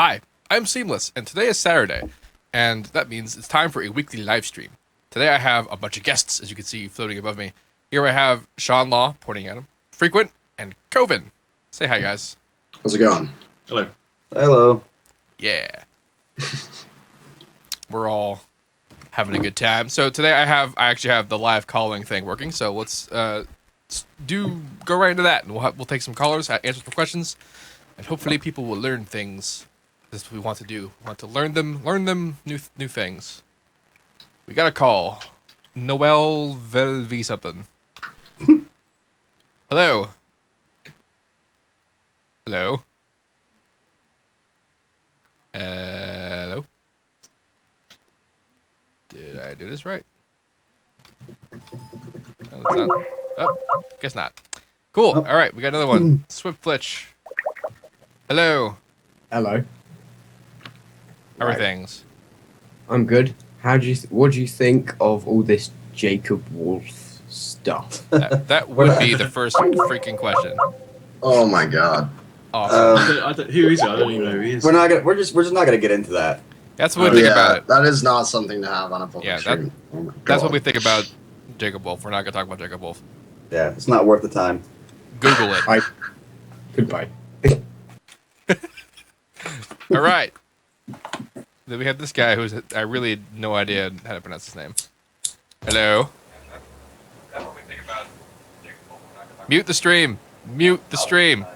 Hi, I'm Seamless, and today is Saturday, and that means it's time for a weekly live stream. Today I have a bunch of guests, as you can see floating above me. Here I have Shaun Law, pointing at him, Frequent, and Koven. Say hi, guys. How's it going? Hello. Hello. Yeah. We're all having a good time. So today I actually have the live calling thing working, so let's go right into that, and we'll take some callers, answer some questions, and hopefully people will learn things. That's what we want to do. We want to learn them new things. We got a call. Noel Velvi something. Hello. Hello. Hello. Did I do this right? No, it's not. Oh, guess not. Cool. All right, we got another one. Swift Flitch. Hello. Hello. How are things? I'm good. What do you think of all this Jacob Wolf stuff? That would be the first freaking question. Oh my god. Awesome. Who is he? I don't even know who he is. We're just not gonna get into that. That's what we think about it. That is not something to have on a public Yeah, stream. Oh my That's what God. we think about Jacob Wolf. We're not gonna talk about Jacob Wolf. Yeah, it's not worth the time. Google it. Goodbye. All right. Then we have this guy who's I really had no idea how to pronounce his name. Hello. That's what we think about Jacob Wolf. Mute the stream. Mute the stream.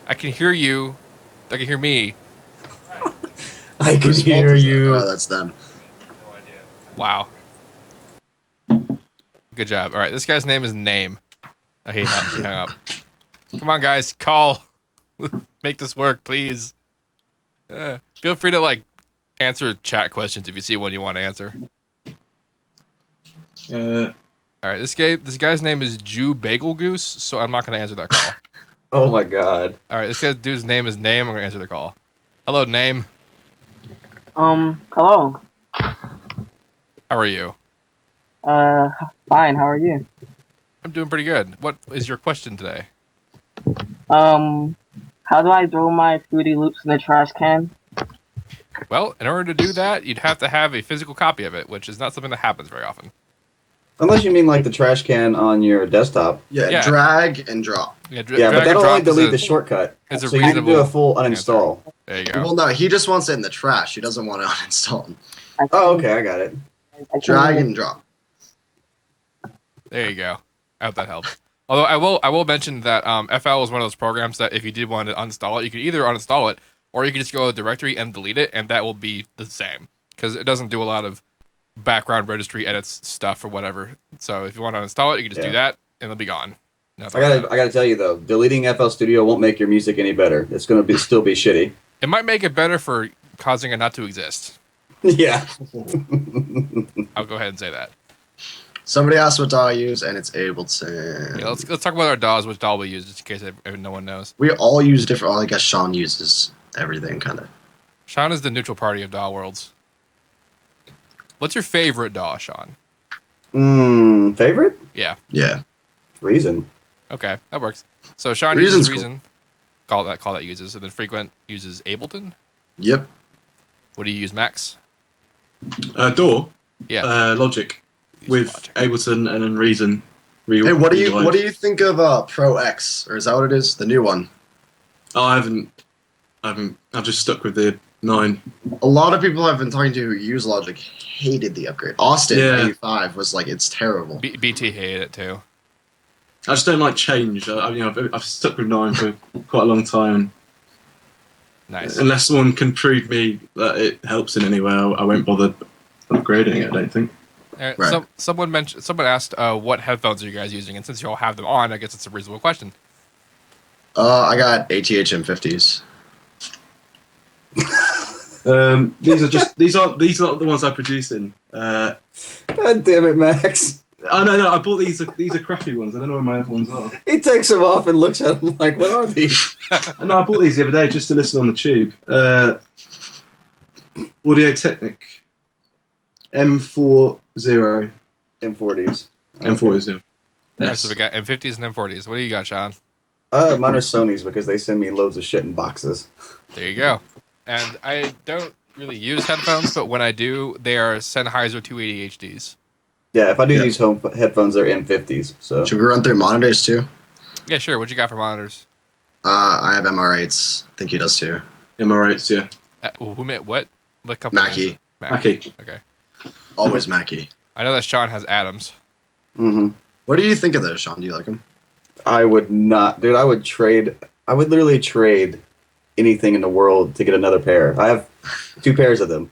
I can hear you. I can hear me. I can Whose fault hear is that? you. Oh, that's them. Wow. Good job. All right, this guy's name is Name. Oh, he hung up. Come on, guys, call. Make this work, please. Feel free to answer chat questions if you see one you want to answer. All right, this guy's name is Jew Bagel Goose, so I'm not going to answer that call. Oh my god. All right, this dude's name is Name. I'm going to answer the call. Hello, Name. Hello. How are you? Fine, how are you? I'm doing pretty good. What is your question today? How do I throw my Fruity Loops in the trash can? Well, in order to do that, you'd have to have a physical copy of it, which is not something that happens very often. Unless you mean like the trash can on your desktop. Yeah, drag and drop. Yeah, but that'll only delete the shortcut. It's a so you can do reasonable a full uninstall. There you go. Well, no, he just wants it in the trash. He doesn't want to uninstall them. Oh, okay, I got it. Drag and drop. There you go. I hope that helps. Although I will mention that FL is one of those programs that if you did want to uninstall it, you could either uninstall it or you can just go to the directory and delete it, and that will be the same because it doesn't do a lot of background registry edits stuff or whatever. So if you want to uninstall it, you can just do that and it'll be gone. I gotta tell you though, deleting FL Studio won't make your music any better. It's gonna still be shitty. It might make it better for causing it not to exist. Yeah. I'll go ahead and say that. Somebody asked what DAW I use, and it's Ableton. Yeah, let's talk about our DAWs, which DAW we use, just in case no one knows. We all use different. Well, I guess Shaun uses everything, kind of. Shaun is the neutral party of DAW worlds. What's your favorite DAW, Shaun? Favorite? Yeah. Yeah. Reason. Okay, that works. So Shaun Reason's uses Reason. Call that uses, and then Frequent uses Ableton. Yep. What do you use, Max? DAW. Yeah. Logic. With Logic. Ableton and then Reason. Hey, what do you think of Pro X, or is that what it is? The new one. Oh, I've just stuck with the 9. A lot of people I've been talking to who use Logic hated the upgrade. Austin, Yeah. 85, was like, it's terrible. BT hated it too. I just don't like change. I've stuck with 9 for quite a long time. Nice. Unless someone can prove me that it helps in any way, I won't bother upgrading it, I don't think. Right. Someone asked, what headphones are you guys using? And since you all have them on, I guess it's a reasonable question. I got ATH M50s. These aren't the ones I'm producing. God damn it, Max. Oh no, I bought these. These are crappy ones. I don't know where my other ones are. He takes them off and looks at them like, what are these? No, I bought these the other day just to listen on the tube. Audio Technic M40. M40s. M40s, yeah. Yeah, so we got M50s and M40s. What do you got, Shaun? Mine are Sony's because they send me loads of shit in boxes. There you go. And I don't really use headphones, but when I do, they are Sennheiser 280 HDs. Yeah, if I do Yeah. use home headphones, they're M50s. So Should we run through monitors too? Yeah, sure. What you got for monitors? I have MR8s. I think he does too. Emirates, yeah. Who made what? What company? Mackie. Mackie. Okay. Always Mackie. I know that Shaun has Adams. What do you think of those, Shaun? Do you like them? I would not, dude. I would literally trade anything in the world to get another pair. I have 2 pairs of them.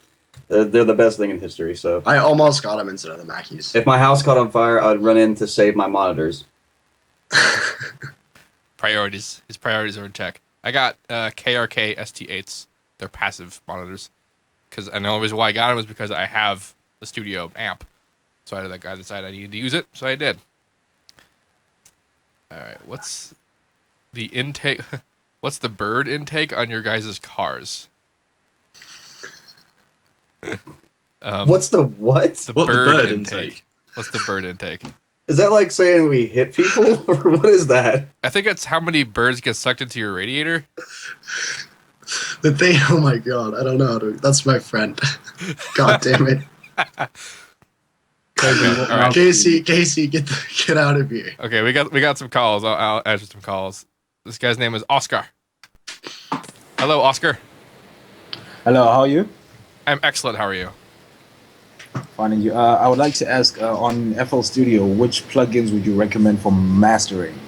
They're the best thing in history. So I almost got them instead of the Mackies. if my house caught on fire, I would run in to save my monitors. Priorities. His priorities are in check. I got KRK ST8s. They're passive monitors. And the only reason why I got them was because I have the studio amp. So I had that guy decide I needed to use it, so I did. All right, what's the intake? What's the bird intake on your guys' cars? What's the what? The What, the bird bird intake. intake? What's the bird intake? Is that like saying we hit people, or what is that? I think it's how many birds get sucked into your radiator. The thing, oh my god, I don't know, dude. That's my friend. God damn it. Okay, all right. Casey, get out of here. Okay, we got some calls. I'll answer some calls. This guy's name is Oscar. Hello, Oscar. Hello, how are you? I'm excellent. How are you? Finding you. I would like to ask on FL Studio, which plugins would you recommend for mastering?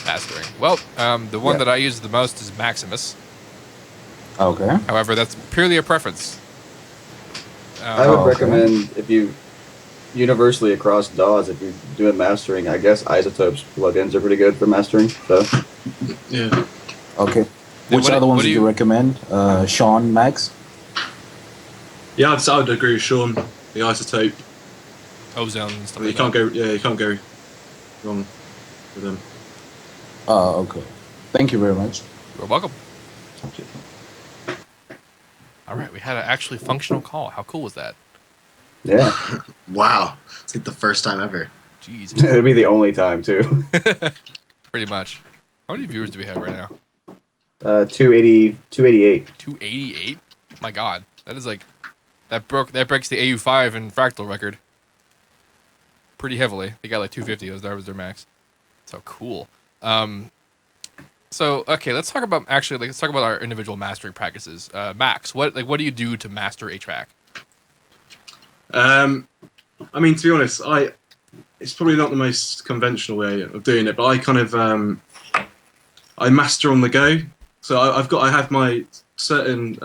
Mastering. Well, the one Yeah. that I use the most is Maximus. Okay. However, that's purely a preference. I would okay. recommend if you universally across DAWs, if you're doing mastering, I guess Isotopes plugins are pretty good for mastering. So Yeah. Okay. Then Which what- other what ones do would you you- recommend? Shaun, Max? Yeah, I would agree with Shaun. The Isotope. Ozone and stuff You like can't that. go. Yeah, you can't go wrong with them. Okay. Thank you very much. You're welcome. All right, we had an actually functional call. How cool was that? yeah, Wow. It's like the first time ever. Jeez. it'd be the only time too. Pretty much. How many viewers do we have right now? 288. 288? My God, that is like that breaks the AU5 and Fractal record pretty heavily. They got like 250. That was their max. So cool. So okay, let's talk about our individual mastering practices. Max, what do you do to master a track? I mean, to be honest, it's probably not the most conventional way of doing it, but I kind of I master on the go. So I have my certain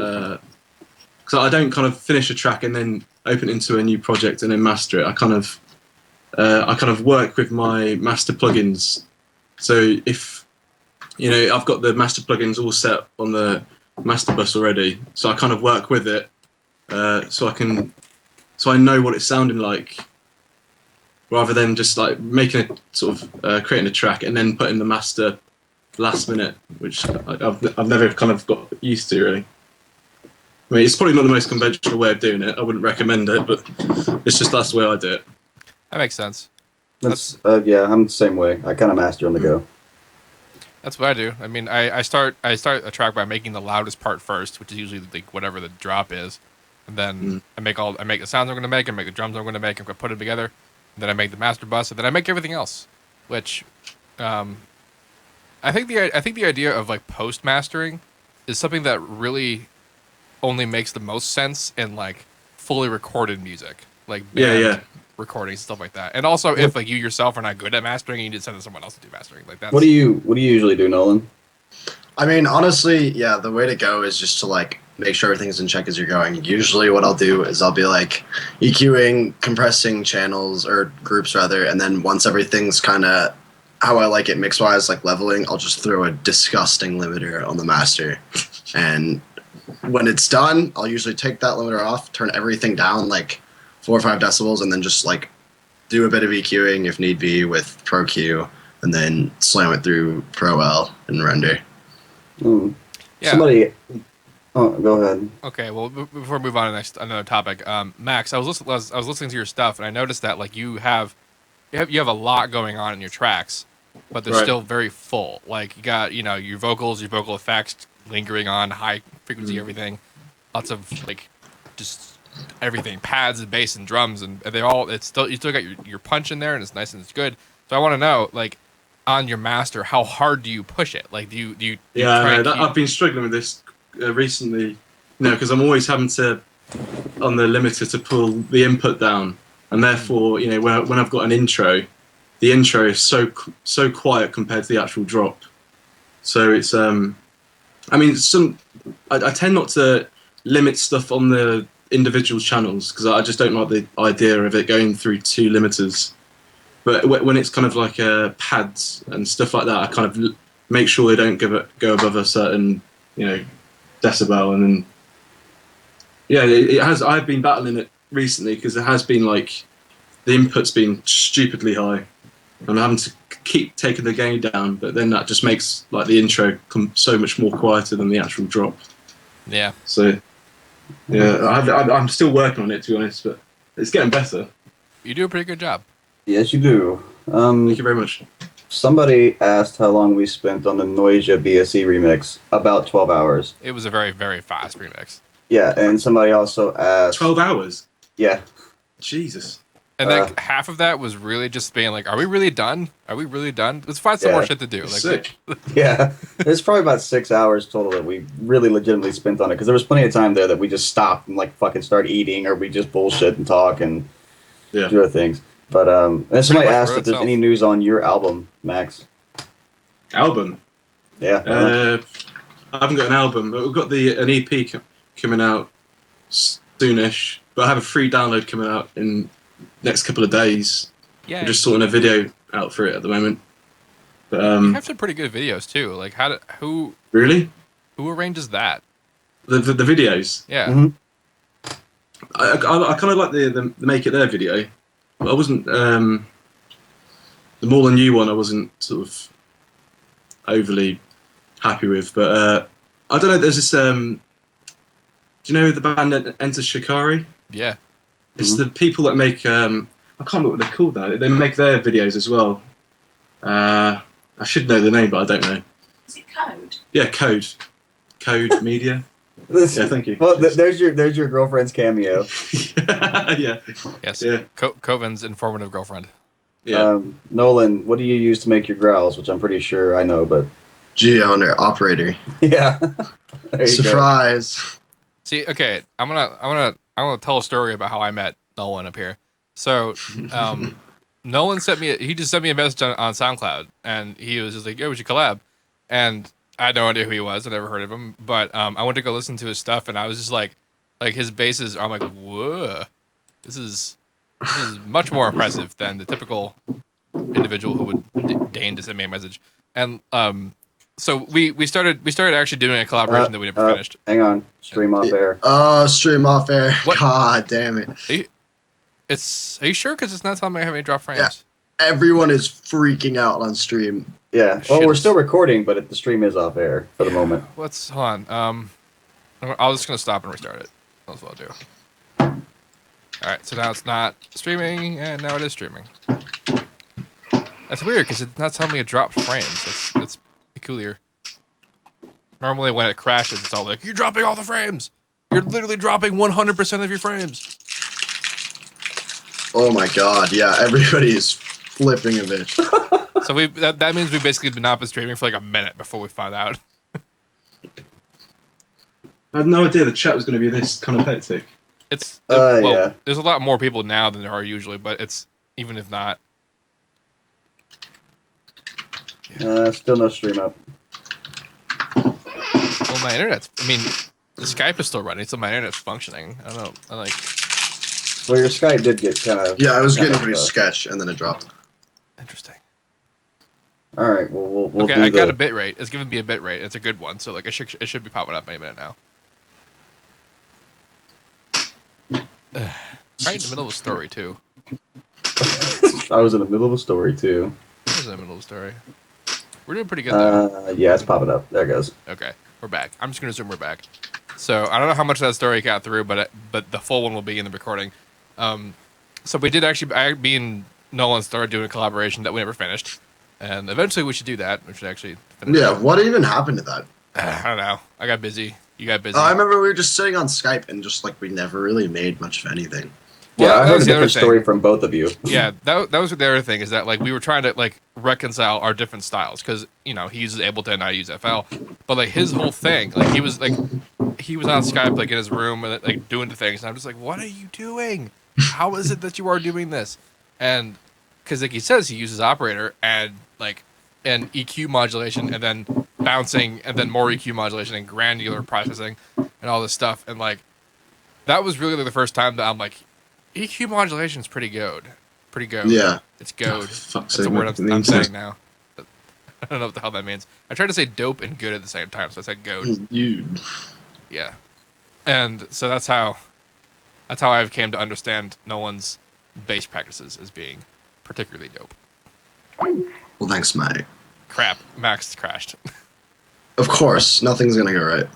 so I don't kind of finish a track and then open it into a new project and then master it. I kind of work with my master plugins. So if I've got the master plugins all set on the master bus already, so I kind of work with it, so I know what it's sounding like, rather than just like making a sort of creating a track and then putting the master last minute, which I've never kind of got used to really. I mean, it's probably not the most conventional way of doing it. I wouldn't recommend it, but that's the way I do it. That makes sense. That's yeah, I'm the same way. I kind of master on the go. That's what I do. I mean, I start a track by making the loudest part first, which is usually like whatever the drop is, and then I make the sounds I'm going to make, I make the drums I'm going to make, I'm going to put it together, and then I make the master bus, and then I make everything else. Which, I think the idea of like post mastering is something that really only makes the most sense in like fully recorded music, like band recordings, stuff like that. And also, if like you yourself are not good at mastering, you need to send it to someone else to do mastering. Like that. What do you usually do, Nolan? I mean, honestly, yeah, the way to go is just to like make sure everything's in check as you're going. Usually what I'll do is I'll be like EQing, compressing channels or groups rather, and then once everything's kind of how I like it mix-wise, like leveling, I'll just throw a disgusting limiter on the master. And when it's done, I'll usually take that limiter off, turn everything down like 4 or 5 decibels, and then just like do a bit of EQing if need be with Pro Q, and then slam it through Pro L and render. Yeah. Somebody. Oh, go ahead. Okay, well, before we move on to another topic, Max, I was listening to your stuff, and I noticed that like you have a lot going on in your tracks. but they're Right. still very full. Like you got, you know, your vocals, your vocal effects lingering on high frequency, everything. Lots of like just everything, pads and bass and drums, and they all. It's still you still got your punch in there, and it's nice and it's good. So I want to know, like, on your master, how hard do you push it? Like, do you Yeah, try no, and that, keep- I've been struggling with this recently. Because I'm always having to on the limiter to pull the input down, and therefore, when I've got an intro, the intro is so quiet compared to the actual drop. So it's I tend not to limit stuff on the individual channels because I just don't like the idea of it going through two limiters. But when it's kind of like pads and stuff like that, I kind of make sure they don't go above a certain decibel, and then it has. I've been battling it recently because it has been like the input's been stupidly high. I'm having to keep taking the gain down, but then that just makes like the intro come so much more quieter than the actual drop. Yeah. So I'm still working on it, to be honest, but it's getting better. You do a pretty good job. Yes, you do. Thank you very much. Somebody asked how long we spent on the Noisia BSE remix. About 12 hours. It was a very, very fast remix. Yeah, and somebody also asked... 12 hours? Yeah. Jesus. And then half of that was really just being like, are we really done? Are we really done? Let's find some Yeah. more shit to do. Like, Sick. Yeah. There's probably about 6 hours total that we really legitimately spent on it, because there was plenty of time there that we just stopped and like fucking start eating, or we just bullshit and talk and do other things. But and somebody much asked for if there's itself. any news on your album, Max. Album? Yeah. I haven't got an album, but we've got an EP coming out soonish. But I have a free download coming out in next couple of days. yeah, We're just sorting a video out for it at the moment. But you have some pretty good videos too. Like, who really, arranges that? the videos. Yeah. Mhm. I kind of like the Make It There video. But I wasn't the More Than You one. I wasn't sort of overly happy with. But I don't know. There's this. Do you know the band that Enter Shikari? Yeah. It's the people that make. I can't remember what they're called now. They make their videos as well. I should know the name, but I don't know. Is it Code? Yeah, Code Media. Yeah, thank you. Well, there's your girlfriend's cameo. Yeah. Yes. Yeah. Koven's informative girlfriend. Yeah. Nolan, what do you use to make your growls? Which I'm pretty sure I know, but G-owner, operator. yeah. There you go. Surprise. See, okay, I'm gonna tell a story about how I met Nolan up here. So, Nolan he just sent me a message on SoundCloud, and he was just like, "Yo, we should collab," and I had no idea who he was. I never heard of him, but I went to go listen to his stuff, and I was just like his basses. I'm like, whoa, this is much more impressive than the typical individual who would deign to send me a message. And so we started actually doing a collaboration that we never finished. Hang on. Stream off air. Stream off air. What? God damn it. Are you sure? Because it's not telling me I have any drop frames. Yeah. Everyone is freaking out on stream. Yeah. Well, Shit. we're still recording, but the stream is off air for the moment. Hold on. I'm just gonna stop and restart it. That's what I'll do. All right. So now it's not streaming, and now it is streaming. That's weird because it's not telling me it dropped frames. That's peculiar. Normally, when it crashes, it's all like, "You're dropping all the frames. You're literally dropping 100% of your frames." Oh my god, yeah, everybody is flipping a bitch. So that means we basically been not been streaming for like a minute before we found out. I had no idea the chat was going to be this kind of hectic. It's yeah. There's a lot more people now than there are usually, but it's even if not. Still no stream up. Well, my internet's. I mean, the Skype is still running, so my internet's functioning. I don't know. Well, your Skype did get kind of... Yeah, I was getting a sketch and then it dropped. Interesting. All right, well, we'll Okay, do I got the- a bit rate. It's giving me a bit rate. It's a good one, so like it should be popping up any minute now. Right in the middle of a story too. I was in the middle of a story, too. I was in the middle of a story. We're doing pretty good though. Yeah, it's popping up. There it goes. Okay, we're back. I'm just gonna assume we're back. So I don't know how much of that story got through, but the full one will be in the recording. So we did actually. Me and Nolan started doing a collaboration that we never finished. And eventually we should do that. We should actually finish Yeah, it. what even happened to that? I don't know. I got busy. You got busy. I remember we were just sitting on Skype and just like we never really made much of anything. Well, Yeah, I that heard a was the other different thing. story from both of you. Yeah, that was the other thing is that like we were trying to like reconcile our different styles because he uses Ableton, I use FL, but like his whole thing, like he was on Skype like in his room and like doing the things, and I'm just like, what are you doing? How is it that you are doing this? And because like he says he uses operator and EQ modulation and then bouncing and then more EQ modulation and granular processing and all this stuff, and like that was really the first time that I'm like, EQ modulation is pretty good. Yeah. It's goad. Oh, fuck's That's a sake, word what I'm means saying that? now. I don't know what the hell that means. I tried to say dope and good at the same time, so I said goad. You. Yeah. And so that's how I've came to understand Nolan's bass practices as being particularly dope. Well, thanks, mate. Crap, Max crashed. Of course, nothing's gonna go right.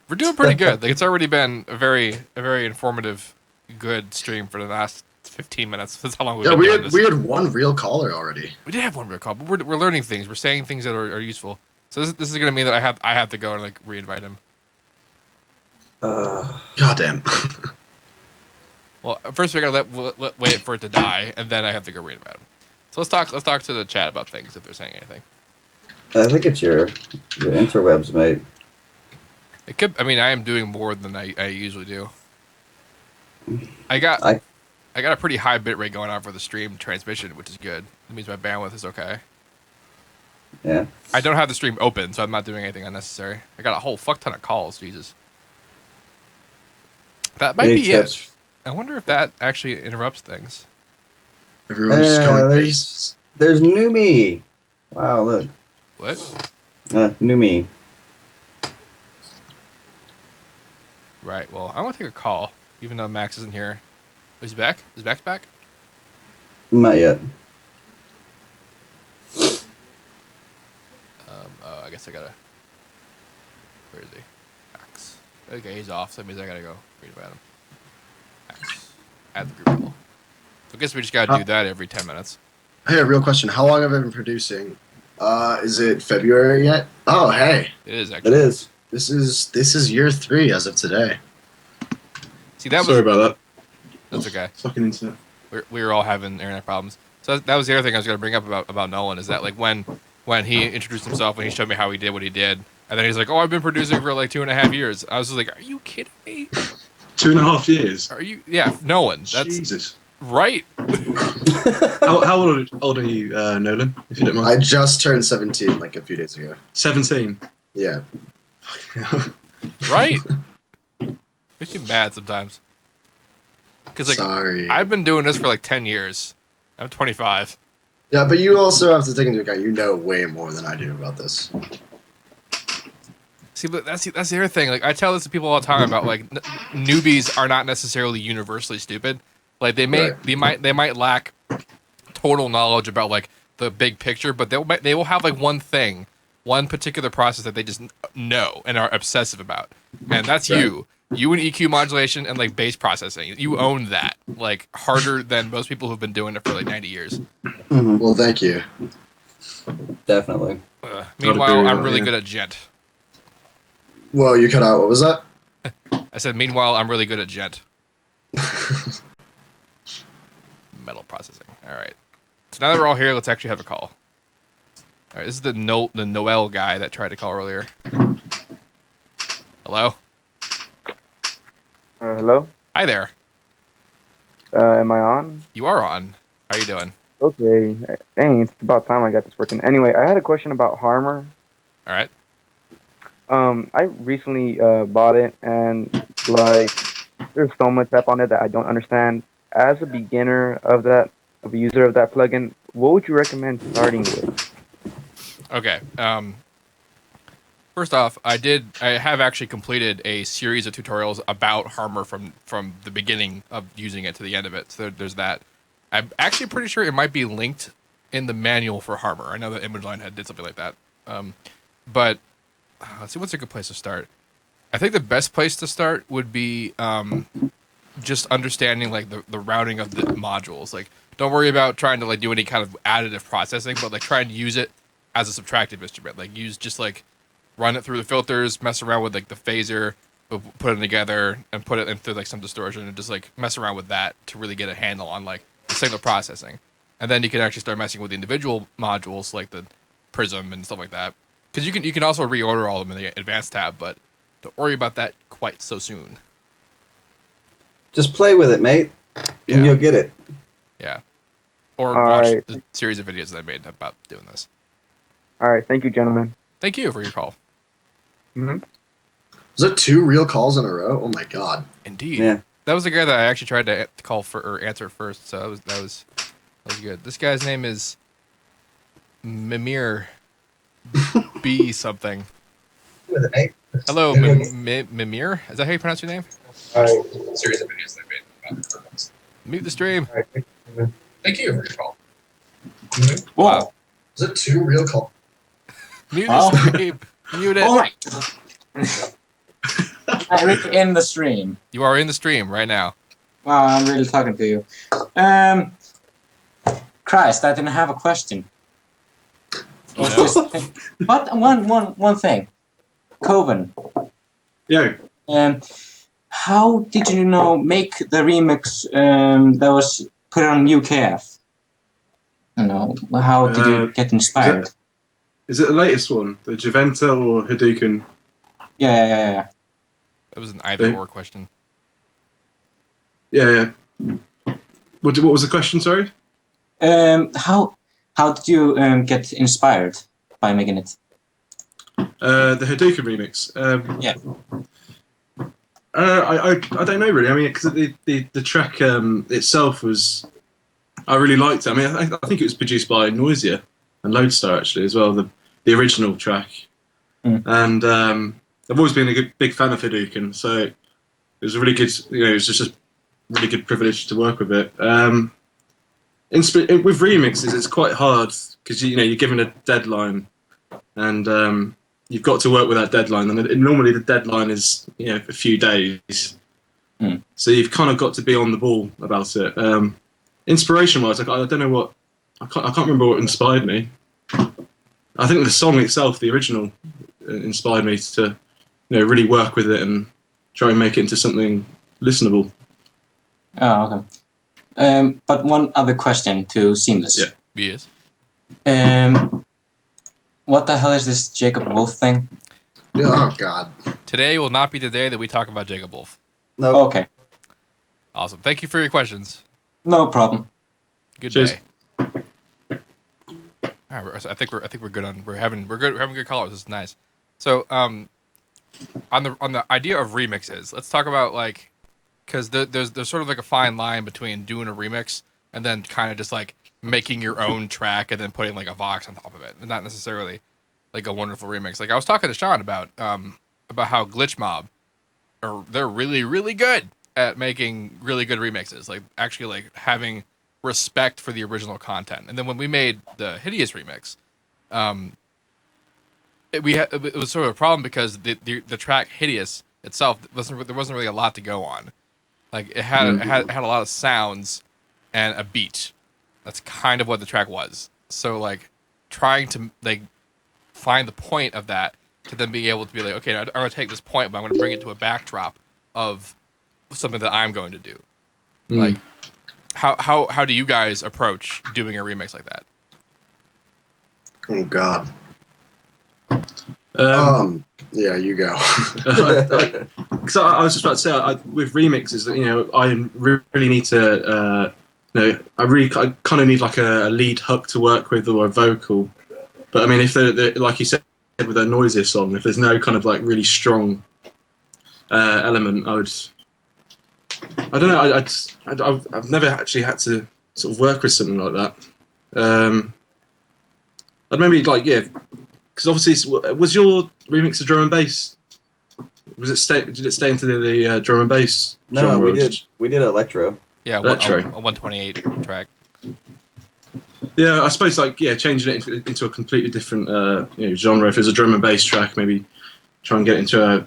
We're doing pretty good. Like it's already been a very informative, good stream for the last 15 minutes. That's how long we've Yeah, been doing this. we had one real caller already. We did have one real call, but we're learning things. We're saying things that are useful. So this is gonna mean that I have to go and like re-invite him. Goddamn. Well, first we gotta wait for it to die, and then I have to go re-invite him. So let's talk to the chat about things if they're saying anything. I think it's your interwebs, mate. It could. I mean, I am doing more than I usually do. I got a pretty high bit rate going on for the stream transmission, which is good. That means my bandwidth is okay. Yeah. I don't have the stream open, so I'm not doing anything unnecessary. I got a whole fuck ton of calls. Jesus. That might Any be tips? it. I wonder if that actually interrupts things. Everyone's just going there's, pace. there's new me. Wow, look. What? New me. Right. Well, I want to take a call, even though Max isn't here. Oh, he's back? Is Max back? Not yet. Oh, I guess I gotta. Where is he? Max. Okay, he's off, so that means I gotta go read about him. Max. Add the group call. So I guess we just gotta do that every 10 minutes. Hey, a real question. How long have I been producing? Is it February yet? Oh, hey. It is actually. It is. This is year 3 as of today. See, that Sorry was. about that. That's okay. Fucking internet. We were all having internet problems. So that was the other thing I was gonna bring up about Nolan is that like when he introduced himself, when he showed me how he did what he did, and then he's like, "Oh, I've been producing for like 2.5 years." I was just like, "Are you kidding me? 2.5 years. Are you? Yeah, Nolan. That's Jesus. right." How old are you, Nolan? If you don't mind. I just turned 17 like a few days ago. 17. Yeah. Right? Makes me mad sometimes. Because like Sorry. I've been doing this for like 10 years. I'm 25. Yeah, but you also have to take into account you know way more than I do about this. See, but that's the other thing. Like I tell this to people all the time about like newbies are not necessarily universally stupid. Like they might lack total knowledge about like the big picture, but they will have like one particular process that they just know and are obsessive about, and that's Right. you. You and EQ modulation and like bass processing. You own that like harder than most people who've been doing it for like 90 years. Mm-hmm. Well, thank you. Definitely. Meanwhile, agree with I'm that, really yeah. good at gent. Whoa, you cut out. What was that? I said, meanwhile, I'm really good at gent. Metal processing. All right. So now that we're all here, let's actually have a call. All right, this is the Noel guy that tried to call earlier. Hello? Hello? Hi there. Am I on? You are on. How are you doing? Okay. Dang, it's about time I got this working. Anyway, I had a question about Harmor. All right. I recently bought it, and like, there's so much stuff on it that I don't understand. As a beginner of a user of that plugin, what would you recommend starting with? Okay. First off, I have actually completed a series of tutorials about Harmor from the beginning of using it to the end of it. So there's that. I'm actually pretty sure it might be linked in the manual for Harmor. I know that ImageLine did something like that. But let's see, what's a good place to start? I think the best place to start would be just understanding like the routing of the modules. Like don't worry about trying to like do any kind of additive processing, but like try and use it as a subtractive instrument. Like use just like run it through the filters, mess around with like the phaser, put it together and put it into like some distortion and just like mess around with that to really get a handle on like the signal processing. And then you can actually start messing with the individual modules like the prism and stuff like that. Because you can also reorder all of them in the advanced tab, but don't worry about that quite so soon. Just play with it, mate, and you'll get it. Yeah. Or All watch right. the series of videos that I made about doing this. All right, thank you, gentlemen. Thank you for your call. Mm-hmm. Was it 2 real calls in a row? Oh my god. Indeed. Yeah. That was the guy that I actually tried to call for or answer first, so that was good. This guy's name is Mimir B something. Hello, Mimir. Is that how you pronounce your name? Series of videos that I made. Mute the stream. Thank you for your call. Wow. Was it 2 real calls? Mute the stream. Mute it. Oh my! I'm in the stream. You are in the stream right now. Wow, I'm really talking to you. Christ, I didn't have a question. It's just, but one thing, Koven. Yeah. How did you make the remix that was put on UKF? How did you get inspired? Is it the latest one, the Javenta or Hadouken? Yeah. That was an either-or question. Yeah. What was the question? Sorry. How did you get inspired by making it? The Hadouken remix. Yeah. I don't know really. I mean, because the track itself was, I really liked it. I mean, I think it was produced by Noisia and Lodestar actually as well. The original track, and I've always been a big fan of Hadouken, so it was a really good. It was just a really good privilege to work with it. With remixes, it's quite hard because you're given a deadline, and you've got to work with that deadline. And normally the deadline is a few days, so you've kind of got to be on the ball about it. Inspiration-wise, I don't know what I can't remember what inspired me. I think the song itself, the original, inspired me to really work with it and try and make it into something listenable. Oh, okay. But one other question to Seamless. Yeah. Yes. What the hell is this Jacob Wolf thing? Oh god. Today will not be the day that we talk about Jacob Wolf. No. Okay. Awesome. Thank you for your questions. No problem. Good Cheers. day. All right, I think we're good on. We're having good callers. This is nice. So on the idea of remixes, let's talk about because there's sort of like a fine line between doing a remix and then kind of just like making your own track and then putting like a Vox on top of it, and not necessarily like a wonderful remix. Like I was talking to Shaun about how Glitch Mob they're really really good at making really good remixes, like actually like having respect for the original content. And then when we made the Hideous remix, it was sort of a problem because the track Hideous itself there wasn't really a lot to go on. Like it had a lot of sounds and a beat. That's kind of what the track was. So like trying to like find the point of that to then be able to be like, okay, I'm going to take this point, but I'm going to bring it to a backdrop of something that I'm going to do. Like how do you guys approach doing a remix like that? Oh god. Yeah, you go. Because I was just about to say, with remixes, I really need to, I kind of need like a lead hook to work with or a vocal. But I mean, if like you said with a Noisia song, if there's no kind of like really strong element, I don't know. I've never actually had to sort of work with something like that. I'd maybe because obviously, was your remix a drum and bass? Did it stay into the drum and bass? No, genre? we did electro. Yeah, Electro. a 128 track. Yeah, I suppose changing it into a completely different genre. If it's a drum and bass track, maybe try and get into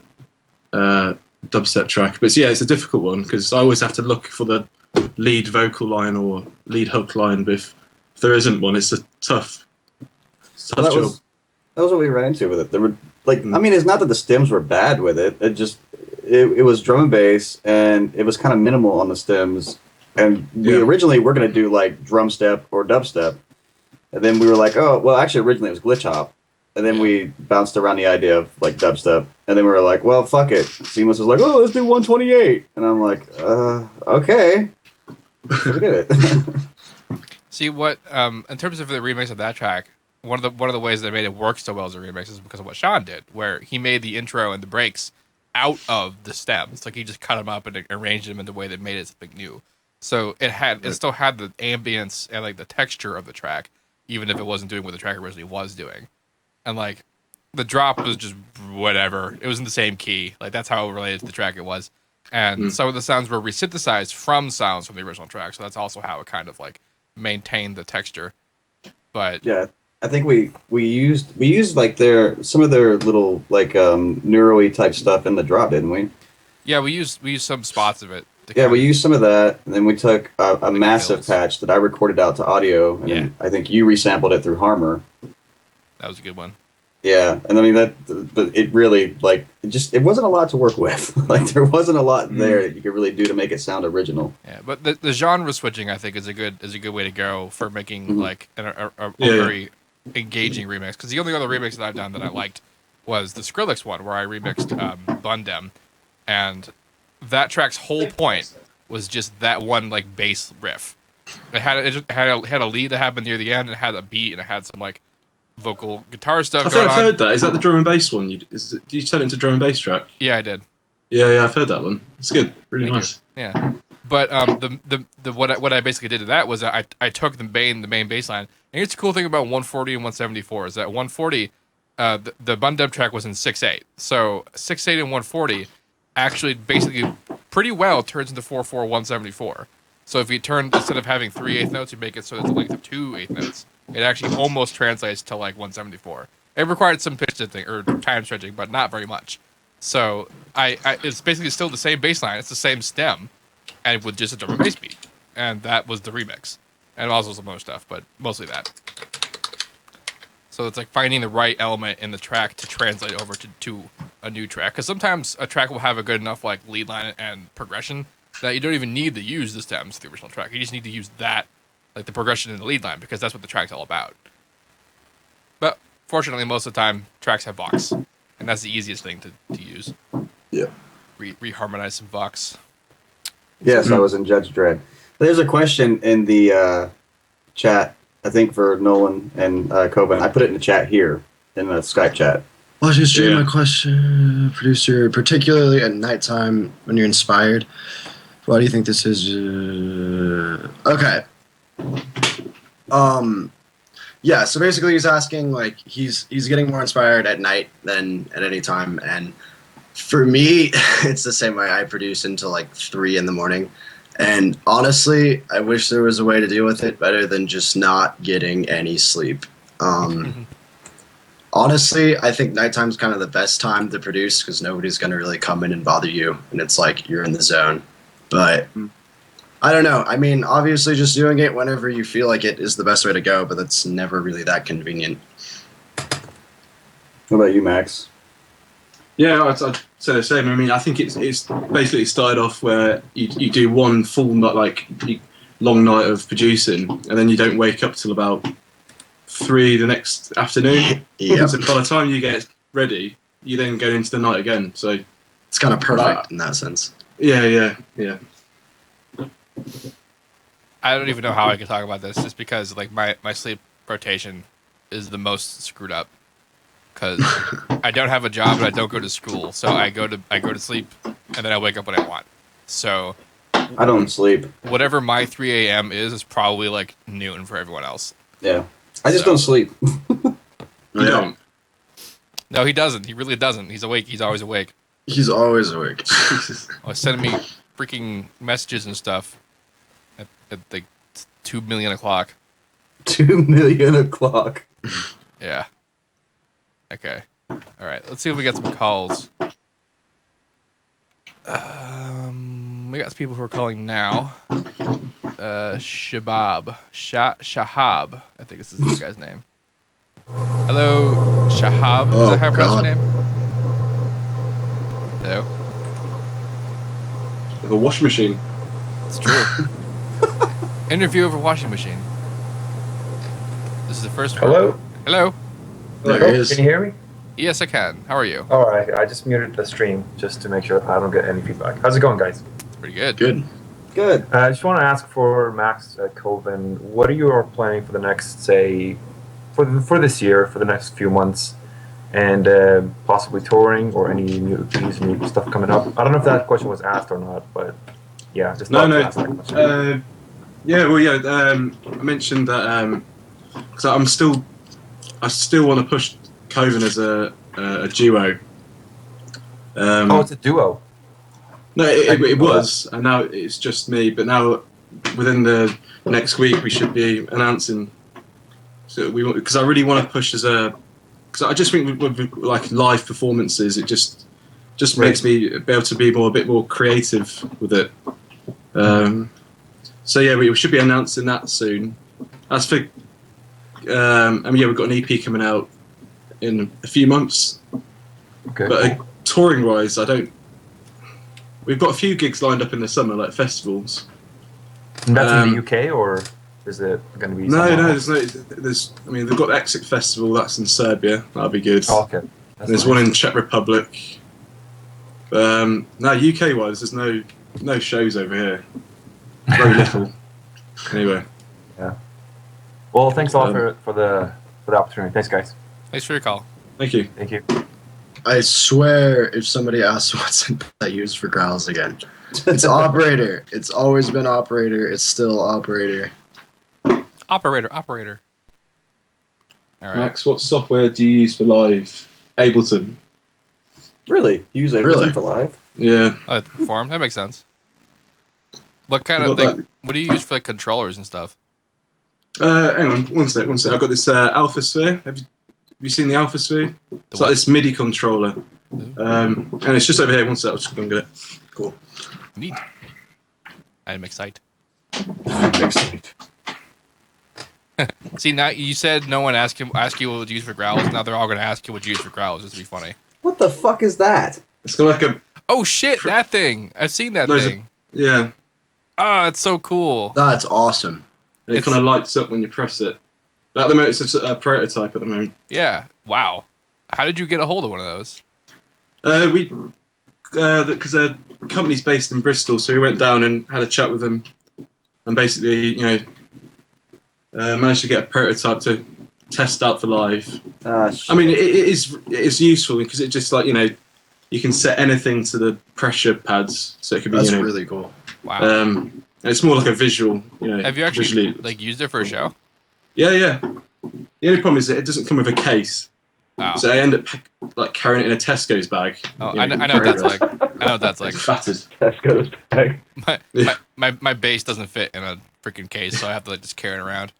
a dubstep track. But yeah, it's a difficult one because I always have to look for the lead vocal line or lead hook line. But if there isn't one, it's a tough Well, job. That was what we ran into with it. There were I mean, it's not that the stems were bad with it. It was drum and bass, and it was kind of minimal on the stems. And we originally were gonna do like drum step or dubstep, and then we were like, oh, well, actually, originally it was glitch hop, and then we bounced around the idea of like dubstep, and then we were like, well, fuck it. Seamless was like, oh, let's do 128, and I'm like, okay, so we did it. See what in terms of the remix of that track, one of the ways that made it work so well as a remix is because of what Shaun did, where he made the intro and the breaks out of the stems. Like he just cut them up and arranged them in the way that made it something new. So it still had the ambience and like the texture of the track, even if it wasn't doing what the track originally was doing. And like the drop was just whatever. It was in the same key. Like that's how related to the track it was. And some of the sounds were resynthesized from sounds from the original track. So that's also how it kind of like maintained the texture. But yeah, I think we used like some of their little like neuro-y type stuff in the drop, didn't we? Yeah, we used some spots of it. Yeah, we used some of that, and then we took a massive patch that I recorded out to audio, and I think you resampled it through Harmor. That was a good one. Yeah, and I mean but it really it wasn't a lot to work with. Like there wasn't a lot there that you could really do to make it sound original. Yeah, but the genre switching I think is a good way to go for making like a very engaging remix. Because the only other remix that I've done that I liked was the Skrillex one where I remixed Bundem, and that track's whole point was just that one like bass riff. It had a lead that happened near the end. It had a beat and it had some like vocal guitar stuff. I've heard that. Is that the drum and bass one? Did you turn it into drum and bass track? Yeah, I did. Yeah, I've heard that one. It's good. Really nice. Yeah, but what I basically did to that was I took the main bass line. And here's the cool thing about 140 and 174 is that 140, the Bundem track was in 6/8, so 6/8 and 140 actually basically pretty well turns into 4/4 174. So if you turn instead of having 3/8 notes, you make it so it's the length of 2/8 notes. It actually almost translates to like 174. It required some pitch shifting or time stretching, but not very much. So it's basically still the same bass line. It's the same stem, and with just a drum and bass beat. And that was the remix. And also some other stuff, but mostly that. So it's like finding the right element in the track to translate over to a new track. Because sometimes a track will have a good enough like lead line and progression that you don't even need to use the stems of the original track. You just need to use that, like the progression in the lead line, because that's what the track's all about. But fortunately, most of the time, tracks have Vox. And that's the easiest thing to use. Yeah. Reharmonize some Vox. Yes, I was in Judge Dredd. There's a question in the chat, I think for Nolan and Koven. I put it in the chat here, in the Skype chat. What's your stream? My question, producer, particularly at nighttime when you're inspired. Why do you think this is? Okay. Yeah. So basically, he's asking like he's getting more inspired at night than at any time, and for me, it's the same way. I produce until like 3 a.m. And honestly, I wish there was a way to deal with it better than just not getting any sleep. Honestly, I think nighttime's kind of the best time to produce because nobody's going to really come in and bother you, and it's like you're in the zone. But I don't know. I mean, obviously, just doing it whenever you feel like it is the best way to go, but that's never really that convenient. What about you, Max? Yeah, I'd say the same. I mean, I think it's basically started off where you do one full long night of producing, and then you don't wake up till about 3 the next afternoon. Yeah. So by the time you get ready, you then go into the night again. So it's kind of perfect in that sense. Yeah. I don't even know how I can talk about this, just because like my sleep rotation is the most screwed up. Because I don't have a job and I don't go to school, so I go to sleep and then I wake up when I want. So I don't sleep. Whatever my 3 a.m. is probably like noon for everyone else. Yeah, I just don't sleep. You don't. No, he doesn't. He really doesn't. He's awake. He's always awake. He's always awake. He's sending me freaking messages and stuff at like 2 million o'clock. 2 million o'clock. Yeah. Okay. All right. Let's see if we get some calls. We got some people who are calling now. Shahab. Shahab. I think this is this guy's name. Hello, Shahab. Is that how I pronounce your name? Hello. Like a washing machine. It's true. Interview over washing machine. This is the first one. Hello? Hello. There he is. Can you hear me? Yes, I can. How are you? All right. I just muted the stream just to make sure I don't get any feedback. How's it going, guys? Pretty good. Good. Good. I just want to ask for Max at Koven, what are you planning for the next, say, for this year, for the next few months, and possibly touring or any new EPs, new stuff coming up? I don't know if that question was asked or not, but yeah, just No. ask that question. I mentioned that because I still want to push Koven as a duo. It's a duo. No, it was, and now it's just me. But now, within the next week, we should be announcing. So because I really want to push as a, because I just think with like live performances, it just makes me be able to be a bit more creative with it. So yeah, we should be announcing that soon. As for, we've got an EP coming out in a few months. Okay. But touring wise, we've got a few gigs lined up in the summer, like festivals. And that's in the UK, or is it going to be? No. They've got Exit Festival. That's in Serbia. That'll be good. Oh, okay. There's one in Czech Republic. No, UK wise, there's no shows over here. Very little. Anyway. Yeah. Well, thanks a lot for the opportunity. Thanks, guys. Thanks for your call. Thank you. Thank you. I swear, if somebody asks what's I use for growls again, it's operator. It's always been operator. It's still operator. Operator. All right. Max, what software do you use for live? Ableton. Really? You use Ableton for live? Yeah. Perform. That makes sense. What kind of thing? What do you use for like controllers and stuff? Hang on, one sec. I've got this Alpha Sphere. Have you seen the Alpha Sphere? It's like this MIDI controller. And it's just over here. One sec, I'll just go and get it. Cool. Neat. I'm excited. See, now you said no one ask you what you use for growls. Now they're all going to ask you what you use for growls. This would be funny. What the fuck is that? It's got like a... Oh shit, that thing. I've seen that thing. Yeah. Oh, it's so cool. That's awesome. It kind of lights up when you press it. At the moment, it's a prototype at the moment. Yeah. Wow. How did you get a hold of one of those? Because the company's based in Bristol, so we went down and had a chat with them, and basically, managed to get a prototype to test out for live. I mean, it is useful because it just you can set anything to the pressure pads, so it could be. That's really cool. Wow. And it's more like a visual. Have you actually used it for a show? Yeah. The only problem is that it doesn't come with a case. Oh. So I end up carrying it in a Tesco's bag. Oh, I know what that's like. I know what that's like. Fatted. Tesco's bag. My bass doesn't fit in a freaking case, so I have to just carry it around.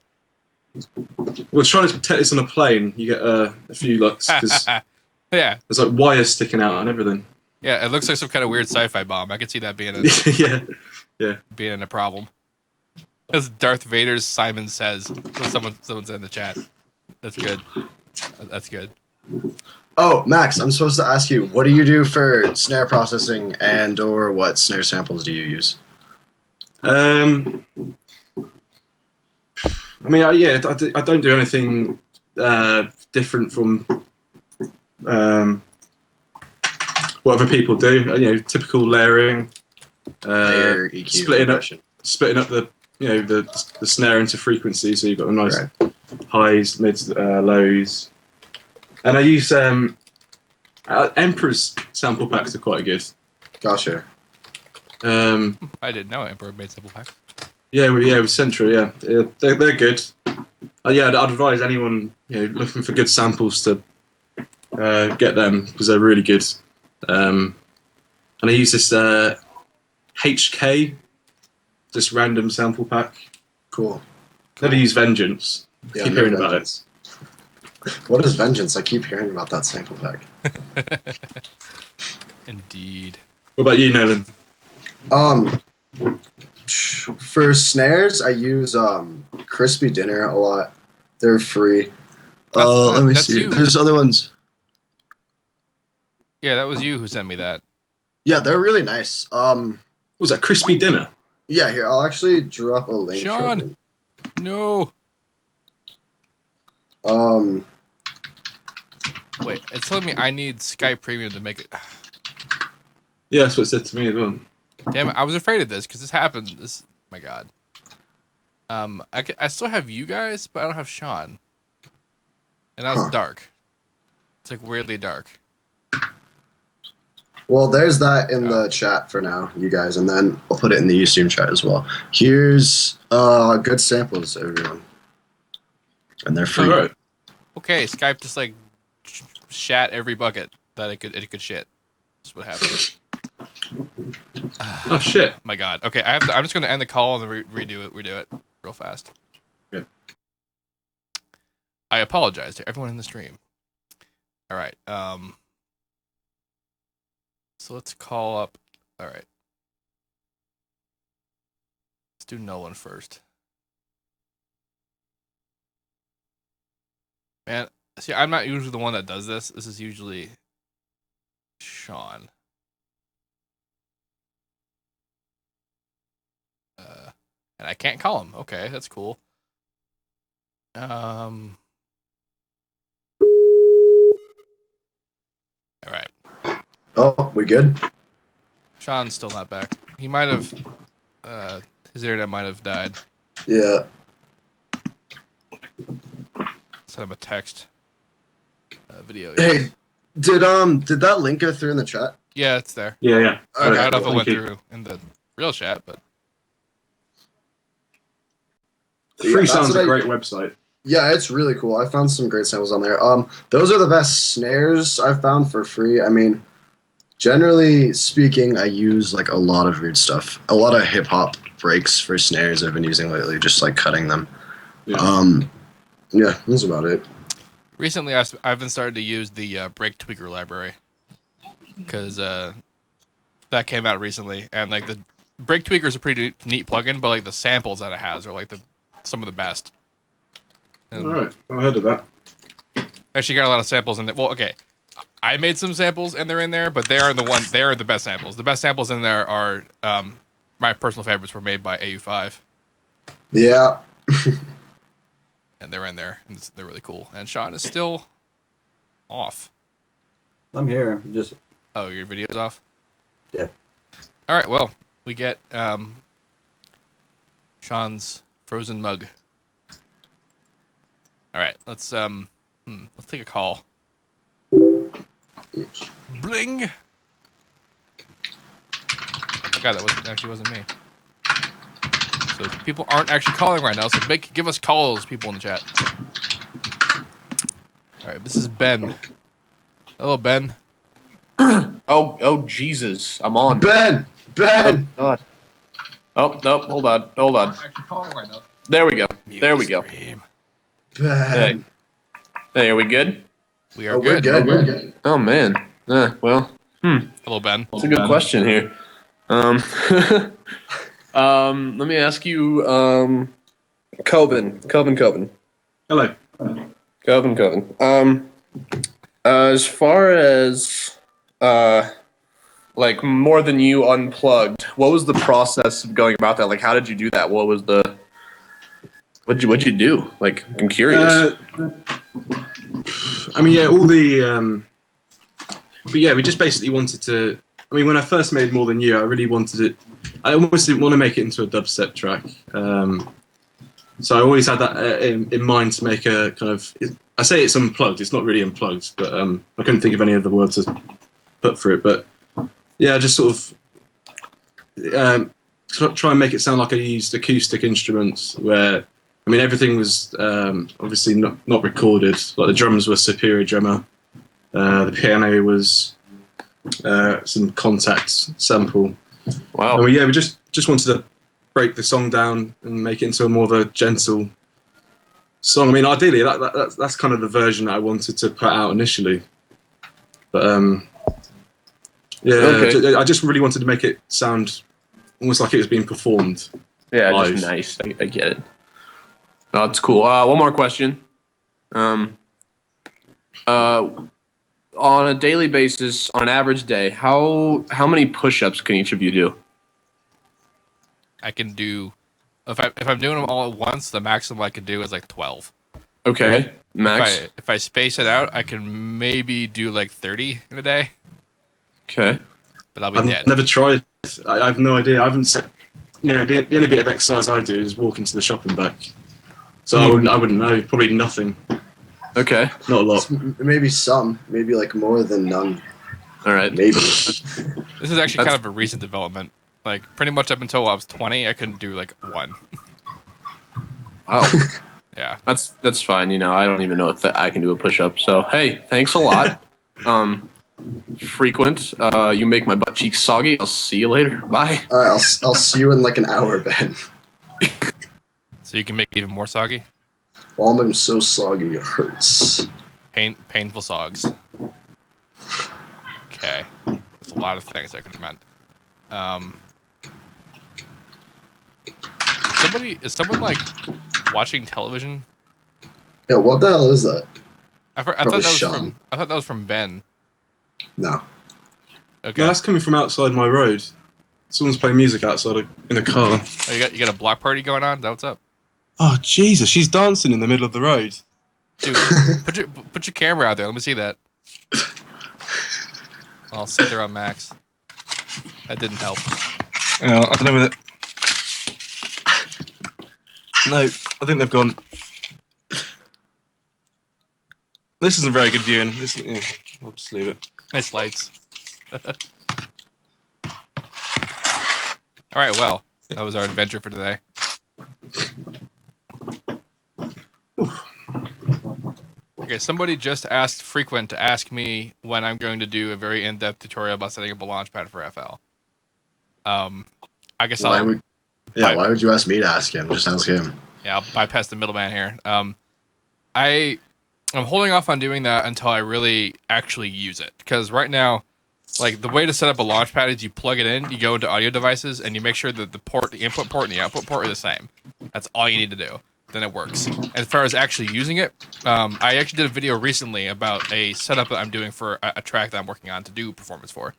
Well, trying to protect this on a plane, you get a few because yeah, there's like wires sticking out and everything. Yeah, it looks like some kind of weird sci-fi bomb. I could see that being being a problem. As Darth Vader's Simon Says. Someone said in the chat. That's good. That's good. Oh, Max, I'm supposed to ask you, what do you do for snare processing and/or what snare samples do you use? I mean, I don't do anything different from what other people do. Typical layering, Layer, EQ, splitting up the the snare into frequencies, so you've got a nice highs, mids, lows. And I use Emperor's sample packs are quite good. Gotcha. I didn't know Emperor made sample packs. Yeah, with Central, they're good. I'd advise anyone looking for good samples to get them because they're really good. And I use this HK, just random sample pack. Cool. Never use Vengeance. Yeah, Keep hearing about it. What is Vengeance? I keep hearing about that sample pack. Indeed. What about you, Nolan? For snares, I use Crispy Dinner a lot. They're free. Let me that's see. you. There's other ones. Yeah, that was you who sent me that. Yeah, they're really nice. What was that, Crispy Dinner? Yeah, here, I'll actually drop a link. Shaun! No! Wait, it's telling me I need Skype Premium to make it. Yeah, that's what it said to me as well. Damn it, I was afraid of this because this happened. My God. I still have you guys, but I don't have Shaun. And that was dark. It's like weirdly dark. Well, there's that in the chat for now, you guys, and then I'll put it in the Ustream chat as well. Here's good samples, everyone. And they're free. All right. Okay, Skype just like shat every bucket that it could shit. That's what happened. Oh shit! My God. Okay, I'm just gonna end the call and then redo it real fast. Good. I apologize to everyone in the stream. All right. So let's call up. All right. Let's do Nolan first. Man, see, I'm not usually the one that does this. This is usually Shaun. And I can't call him. Okay, that's cool. All right. Oh, we good? Shaun's still not back. He might have. His internet might have died. Yeah. Send him a text. Video. Hey, did that link go through in the chat? Yeah, it's there. Yeah. I don't know if it Thank went you. through in the real chat, but Free Sound's a great website. Yeah, it's really cool. I found some great samples on there. Those are the best snares I've found for free. I mean, generally speaking, I use like a lot of weird stuff. A lot of hip hop breaks for snares I've been using lately, just like cutting them. Yeah, that's about it. recently I've been starting to use the Break Tweaker library because that came out recently, and like the Break Tweaker is a pretty neat plugin, but like the samples that it has are like some of the best. All right, I heard of that. Actually, got a lot of samples in there. Well, okay, I made some samples and they're in there, but they are the best samples. The best samples in there are my personal favorites were made by AU5. Yeah. And they're in there, and they're really cool. And Shaun is still off. I'm here. Just. Oh, your video's off? Yeah. All right. Well, we get Shaun's frozen mug. All right. Let's take a call. Bling. God, that wasn't me. So people aren't actually calling right now. So give us calls, people in the chat. All right. This is Ben. Hello, Ben. Oh, Jesus! I'm on. Ben. Oh, God. Oh no! Hold on. Actually calling right now. There we go. There we go. Ben. Hey, are we good? We are good. We're good. Oh man. Well. Hello, Ben. That's a good question here. Let me ask you, Koven. Hello. Koven. As far as like more than you unplugged, what was the process of going about that? Like, how did you do that? What'd you do? Like, I'm curious. I mean, yeah, all the but yeah, we just basically wanted to. I mean, when I first made More Than You, I really wanted it. I almost didn't want to make it into a dubstep track. So I always had that in mind to make a kind of. I say it's unplugged. It's not really unplugged, but I couldn't think of any other words to put for it. But yeah, just sort of try and make it sound like I used acoustic instruments. Where I mean, everything was obviously not recorded. Like the drums were Superior Drummer. The piano was some Contact sample. Wow. And we just wanted to break the song down and make it into a more of a gentle song. I mean, ideally, that's kind of the version that I wanted to put out initially. But yeah, Okay. I just really wanted to make it sound almost like it was being performed. Yeah, live. just nice. I get it. No, that's cool. One more question. On a daily basis, on an average day, how many push-ups can each of you do? I can do if I'm doing them all at once, the maximum I can do is like 12. Okay, max. If I space it out, I can maybe do like 30 in a day. Okay. But I'll be I've dead. never tried. I have no idea. I haven't. The only bit of exercise I do is walk into the shop and back. So I wouldn't know. Probably nothing. Okay. Not a lot. Maybe some. Maybe like more than none. All right. Maybe. This is actually kind of a recent development. Like pretty much up until I was 20, I couldn't do like one. Oh. Yeah. That's fine. You know, I don't even know if I can do a push-up. So hey, thanks a lot. Frequent. You make my butt cheeks soggy. I'll see you later. Bye. All right, I'll see you in like an hour, Ben. So you can make it even more soggy. Well, I'm so soggy it hurts. Painful sogs. Okay. There's a lot of things I could have meant. Is someone like watching television? Yeah, what the hell is that? I thought that was from Ben. No. Okay. No, that's coming from outside my road. Someone's playing music outside in a car. Oh, you got a block party going on? Is that what's up? Oh Jesus, she's dancing in the middle of the road. Dude, put your camera out there. Let me see that. I'll sit there on max. That didn't help. Yeah, I don't know whether. No, I think they've gone. This isn't very good viewing. I'll just leave it. Nice lights. All right, well, that was our adventure for today. Okay, somebody just asked Frequent to ask me when I'm going to do a very in-depth tutorial about setting up a launchpad for FL. I guess why would you ask me to ask him? Just ask him. Yeah, I'll bypass the middleman here. I'm holding off on doing that until I really actually use it. Because right now, like the way to set up a launchpad is you plug it in, you go into audio devices, and you make sure that the input port and the output port are the same. That's all you need to do. Then it works. And as far as actually using it, I actually did a video recently about a setup that I'm doing for a track that I'm working on to do performance for.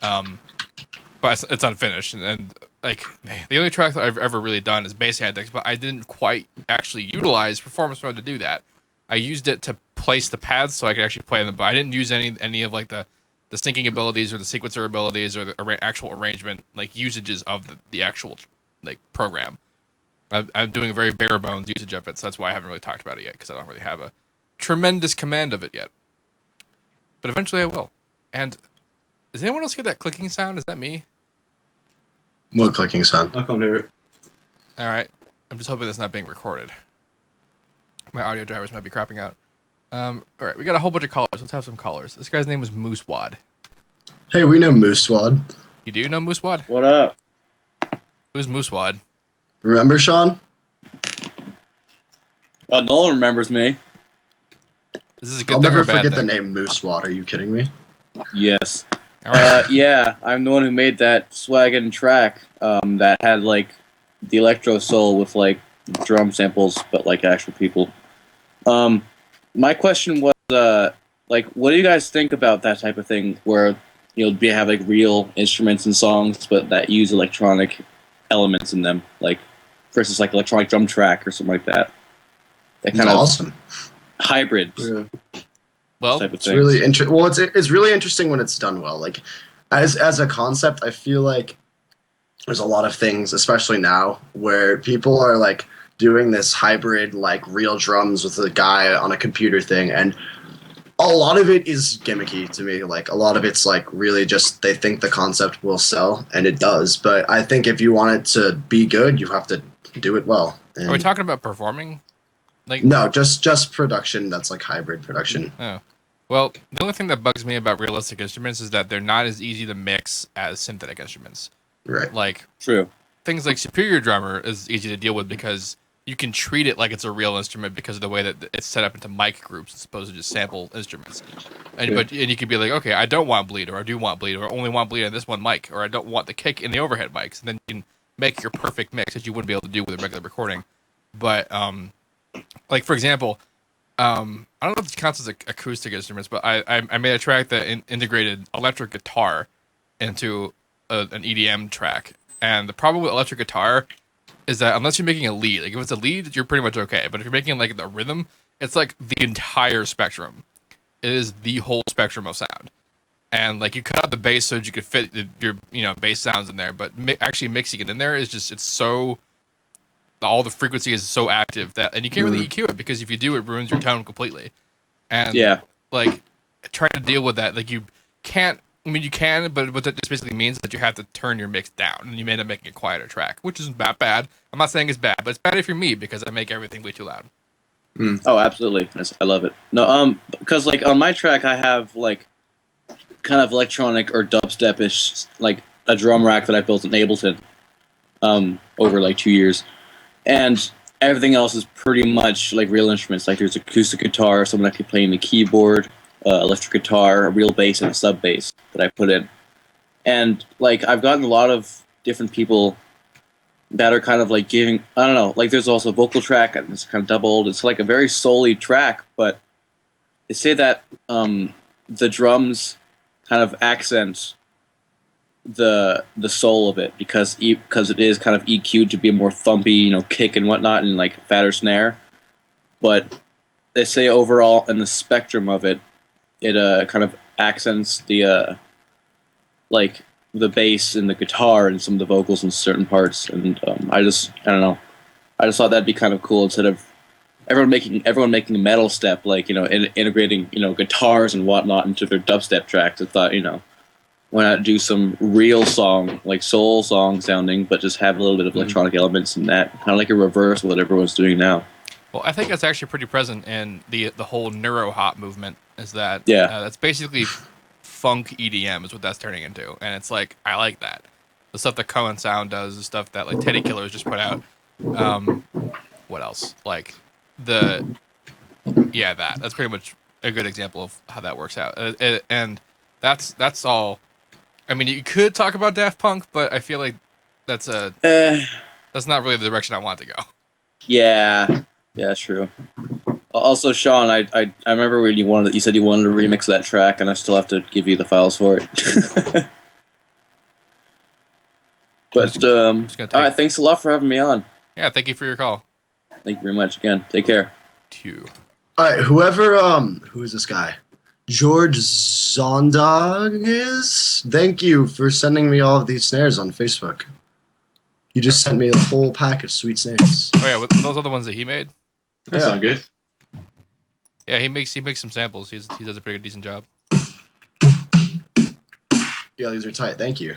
But it's unfinished, and like the only track that I've ever really done is bass antics, but I didn't quite actually utilize performance mode to do that. I used it to place the pads so I could actually play them, but I didn't use any of like the syncing abilities or the sequencer abilities or the actual arrangement like usages of the actual like program. I'm doing a very bare bones usage of it, so that's why I haven't really talked about it yet, because I don't really have a tremendous command of it yet. But eventually I will. And does anyone else hear that clicking sound? Is that me? What clicking sound? I can't hear it. All right. I'm just hoping that's not being recorded. My audio drivers might be crapping out. All right, we got a whole bunch of callers. Let's have some callers. This guy's name was Moosewad. Hey, we know Moosewad. You do know Moosewad? What up? Who's Moosewad? Remember Shaun? No one remembers me. This is a good I'll thing never or bad forget thing? the name Moosewad. Are you kidding me? Yes. All right. Yeah, I'm the one who made that swaggin' track that had like the electro soul with like drum samples, but like actual people. My question was, like, what do you guys think about that type of thing, where you have like real instruments and songs, but that use electronic elements in them, like versus like electronic drum track or something like that? That kind of awesome hybrid. Yeah. Well, it's really interesting. Well, it's really interesting when it's done well. Like, as a concept, I feel like there's a lot of things, especially now, where people are like doing this hybrid, like real drums with a guy on a computer thing, and a lot of it is gimmicky to me. Like, a lot of it's like really just they think the concept will sell, and it does. But I think if you want it to be good, you have to do it well. Are we talking about performing? Like, no, just production. That's like hybrid production. Oh. Well, the only thing that bugs me about realistic instruments is that they're not as easy to mix as synthetic instruments. Right. Like, true. Things like Superior Drummer is easy to deal with because you can treat it like it's a real instrument because of the way that it's set up into mic groups as opposed to just sample instruments. And but you could be like, okay, I don't want bleed, or I do want bleed, or I only want bleed on this one mic, or I don't want the kick in the overhead mics. And then you can make your perfect mix that you wouldn't be able to do with a regular recording. But like for example, I don't know if this counts as acoustic instruments, but I made a track that integrated electric guitar into an EDM track. And the problem with electric guitar is that unless you're making a lead, like if it's a lead, you're pretty much okay. But if you're making like the rhythm, it's like the entire spectrum. It is the whole spectrum of sound. And like you cut out the bass so that you could fit your bass sounds in there, but actually mixing it in there is just, it's so, all the frequency is so active that, and you can't really EQ it, because if you do, it ruins your tone completely. And like trying to deal with that, like you can't. I mean, you can, but what that just basically means is that you have to turn your mix down, and you may end up making a quieter track, which isn't that bad. I'm not saying it's bad, but it's bad if you're me, because I make everything way too loud. Oh, absolutely. I love it. No, because like on my track, I have like kind of electronic or dubstep-ish, like a drum rack that I built in Ableton over like 2 years, and everything else is pretty much like real instruments. Like there's acoustic guitar, someone actually playing the keyboard, electric guitar, a real bass, and a sub bass that I put in. And like I've gotten a lot of different people that are kind of like giving, I don't know, like there's also a vocal track and it's kind of doubled. It's like a very soul-y track, but they say that the drums kind of accent the soul of it because it is kind of EQ'd to be a more thumpy, kick and whatnot, and like fatter snare. But they say overall in the spectrum of it, it kind of accents the like the bass and the guitar and some of the vocals in certain parts. And I don't know. I just thought that'd be kind of cool instead of everyone making a metal step, like integrating guitars and whatnot into their dubstep tracks. I thought why not do some real song, like soul song sounding, but just have a little bit of electronic elements in that, kind of like a reverse of what everyone's doing now. Well, I think that's actually pretty present in the whole Neurohop movement. Is that that's basically funk EDM is what that's turning into, and it's like I like that. The stuff that Koven Sound does, the stuff that like Teddy Killers just put out. What else? Like that's pretty much a good example of how that works out, and that's all. I mean, you could talk about Daft Punk, but I feel like that's not really the direction I want to go. Yeah, true. Also, Shaun, I remember when you said you wanted to remix that track, and I still have to give you the files for it. But all right, thanks a lot for having me on. Yeah, thank you for your call. Thank you very much again. Take care. All right, who is this guy? George Zondag is? Thank you for sending me all of these snares on Facebook. You just sent me a whole pack of sweet snares. Oh yeah, those are the ones that he made. That sound good. Yeah, he makes some samples. He does a pretty decent job. Yeah, these are tight. Thank you.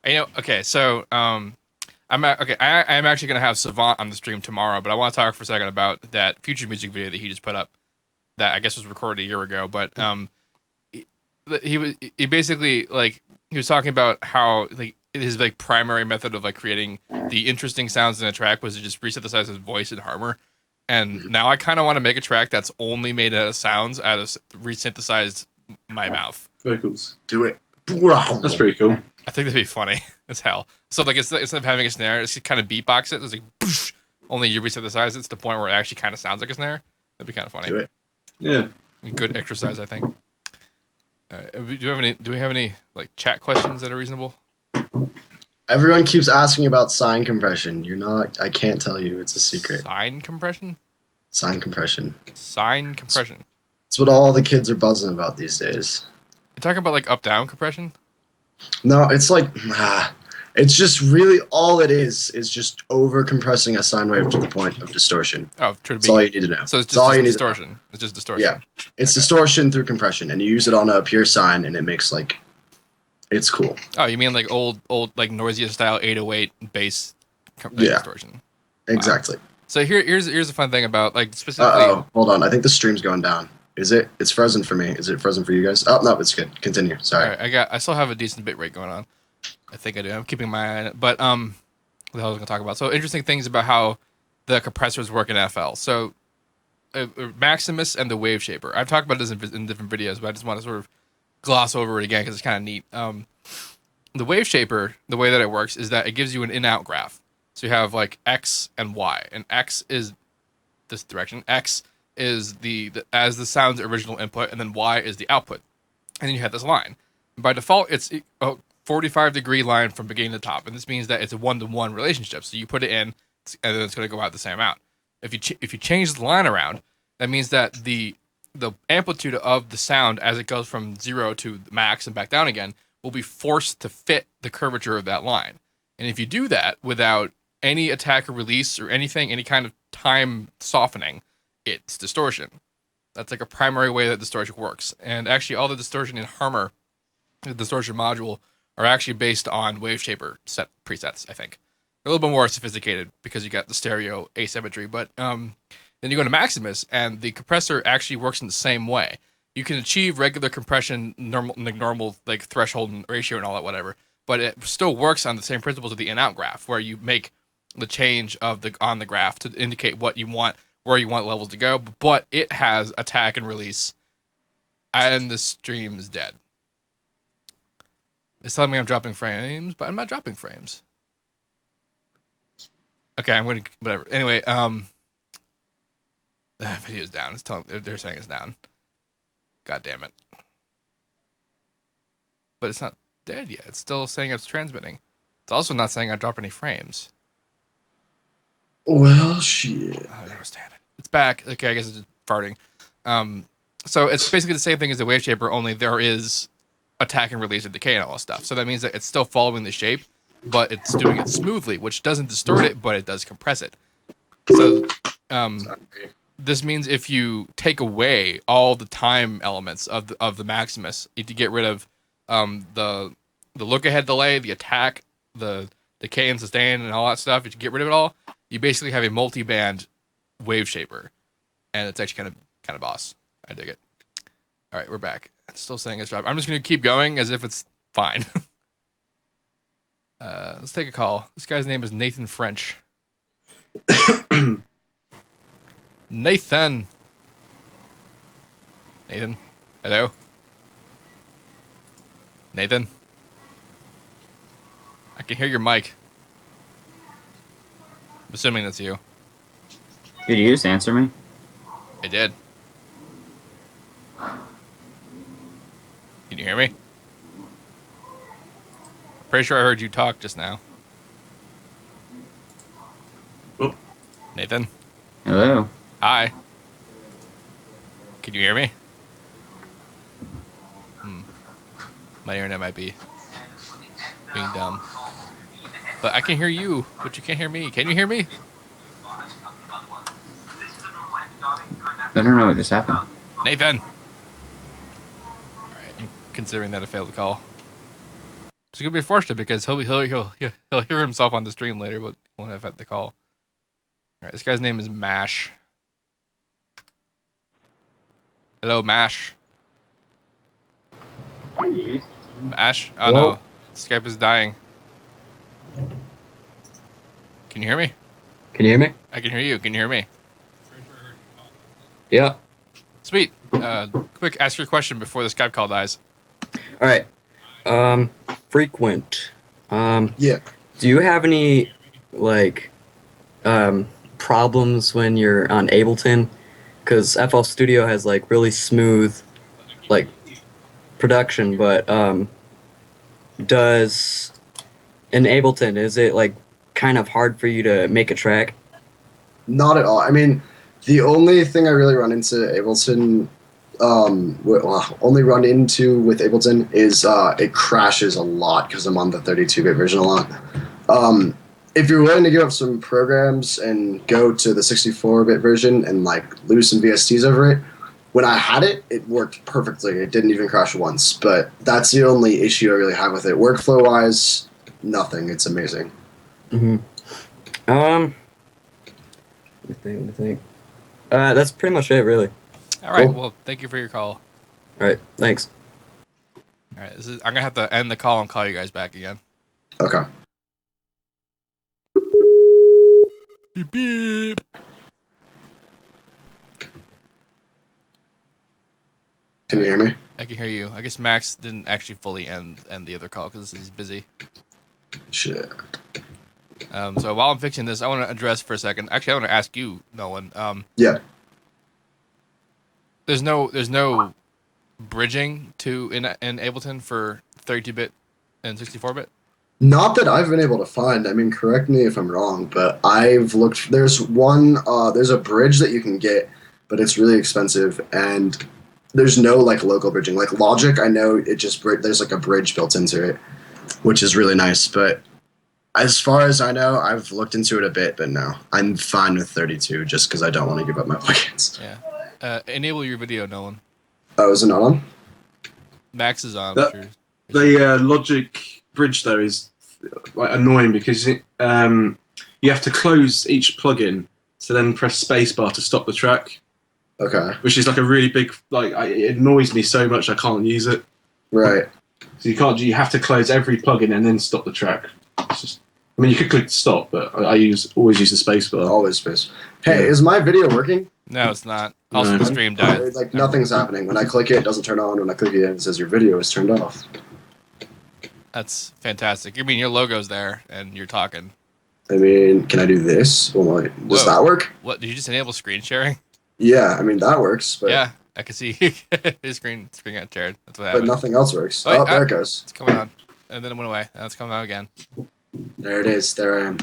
Okay, so I'm actually gonna have Savant on the stream tomorrow, but I want to talk for a second about that Future music video that he just put up. That I guess was recorded a year ago, but he basically like he was talking about how like his like primary method of like creating the interesting sounds in a track was to just resynthesize his voice in Harmor. And now I kind of want to make a track that's only made out of sounds out of resynthesized my mouth. Vocals. Do it. That's pretty cool. I think that'd be funny as hell. So like instead of having a snare, it's kind of beatbox it. It's like poosh, only you resynthesize it to the point where it actually kind of sounds like a snare. That'd be kind of funny. Do it. Yeah. Good exercise, I think. Do we have any like chat questions that are reasonable? Everyone keeps asking about sign compression. I can't tell you. It's a secret. Sign compression? Sign compression. Sign compression. It's what all the kids are buzzing about these days. You're talking about like up-down compression? No, it's like, it's just really all it is just over compressing a sine wave to the point of distortion. Oh, that's all you need to know. So it's just distortion. It's just distortion. Yeah, it's distortion through compression, and you use it on a pure sine, and it makes like, it's cool. Oh, you mean like old like Noisia style 808 bass distortion? Exactly. Wow. So here's the fun thing about like specifically. Hold on. I think the stream's going down. Is it? It's frozen for me. Is it frozen for you guys? Oh no, it's good. Continue. Sorry. All right, I still have a decent bit rate going on. I think I do. I'm keeping my eye on it. But what the hell was I going to talk about? So interesting things about how the compressors work in FL. So Maximus and the Wave Shaper. I've talked about this in different videos, but I just want to sort of gloss over it again because it's kind of neat. The Wave Shaper, the way that it works is that it gives you an in-out graph. So you have like X and Y, and X is this direction. X is the as the sound's original input, and then Y is the output. And then you have this line. By default, it's a 45-degree line from beginning to top, and this means that it's a 1-to-1 relationship. So you put it in, and then it's going to go out the same amount. If you change the line around, that means that the amplitude of the sound as it goes from 0 to the max and back down again will be forced to fit the curvature of that line. And if you do that without any attack or release or anything, any kind of time softening, it's distortion. That's like a primary way that distortion works. And actually, all the distortion in Harmor, the distortion module, are actually based on Wave Shaper set presets, I think. They're a little bit more sophisticated because you got the stereo asymmetry. But then you go to Maximus, and the compressor actually works in the same way. You can achieve regular compression, normal like threshold and ratio and all that, whatever. But it still works on the same principles of the in-out graph, where you make the change of on the graph to indicate what you want, where you want levels to go. But it has attack and release, and the stream is dead. It's telling me I'm dropping frames, but I'm not dropping frames. Okay, I'm gonna whatever. Anyway, the video's down. It's telling they're saying it's down. God damn it! But it's not dead yet. It's still saying it's transmitting. It's also not saying I dropped any frames. Well, shit. I don't understand it. It's back. Okay, I guess it's just farting. So it's basically the same thing as the Wave Shaper, only there is attack and release and decay and all that stuff. So that means that it's still following the shape, but it's doing it smoothly, which doesn't distort it, but it does compress it. So this means if you take away all the time elements of the Maximus, if you get rid of the look ahead delay, the attack, the decay and sustain, and all that stuff, if you get rid of it all, you basically have a multi-band Wave Shaper, and it's actually kind of boss. I dig it. All right, we're back. It's still saying it's dropped. I'm just gonna keep going as if it's fine. Let's take a call. This guy's name is Nathan French. Nathan. Hello. Nathan. I can hear your mic. I'm assuming that's you. Did you just answer me? I did. Can you hear me? Pretty sure I heard you talk just now. Oh. Nathan? Hello. Hi. Can you hear me? My internet might be being dumb. But I can hear you, but you can't hear me. Can you hear me? I don't know what just happened. Nathan! Alright, I'm considering that a failed call. It's gonna be unfortunate because he'll hear himself on the stream later, but won't have had the call. Alright, this guy's name is Mash. Hello, Mash. Mash? Oh no, Skype is dying. Can you hear me? Can you hear me? I can hear you. Can you hear me? Yeah. Sweet. Quick, ask your question before the Skype call dies. All right. Frequent. Yeah. Do you have any problems when you're on Ableton? Because FL Studio has really smooth production, but does in Ableton, is it kind of hard for you to make a track? Not at all. I mean, the only thing I really run into Ableton, only run into with Ableton is it crashes a lot because I'm on the 32-bit version a lot. If you're willing to give up some programs and go to the 64-bit version and lose some VSTs over it, when I had it, it worked perfectly. It didn't even crash once. But that's the only issue I really have with it. Workflow-wise, nothing. It's amazing. Mm-hmm. Let me think. That's pretty much it, really. All right. Cool. Well, thank you for your call. All right. Thanks. All right. I'm gonna have to end the call and call you guys back again. Okay. Beep beep. Can you hear me? I can hear you. I guess Max didn't actually fully end the other call because he's busy. Shit. So while I'm fixing this, I want to address for a second. Actually, I want to ask you, Nolan. Yeah. There's no bridging to in Ableton for 32-bit and 64-bit. Not that I've been able to find. I mean, correct me if I'm wrong, but I've looked. There's one. There's a bridge that you can get, but it's really expensive, and there's no like local bridging. Like Logic, I know it just there's like a bridge built into it, which is really nice. But as far as I know, I've looked into it a bit, but no, I'm fine with 32 just because I don't want to give up my plugins. Yeah. Enable your video, Nolan. Oh, is it not on? Max is on. The Logic bridge though is like annoying because you have to close each plugin to then press spacebar to stop the track. Okay. Which is like a really big it annoys me so much I can't use it. Right. So you have to close every plugin and then stop the track. It's just, I mean, you could click stop, but I always use the spacebar. Always space. Hey, is my video working? No, it's not. Also, the stream died. Like nothing's happening. When I click it, it doesn't turn on. When I click it, it says your video is turned off. That's fantastic. I mean, your logo's there, and you're talking. I mean, can I do this? Well, does that work? What, did you just enable screen sharing? Yeah, I mean, that works. But Yeah, I can see his screen got shared. That's what but happened. nothing else works. Wait, Oh, there it goes. It's coming on. And then it went away. Now it's coming out again. There it is. There I am.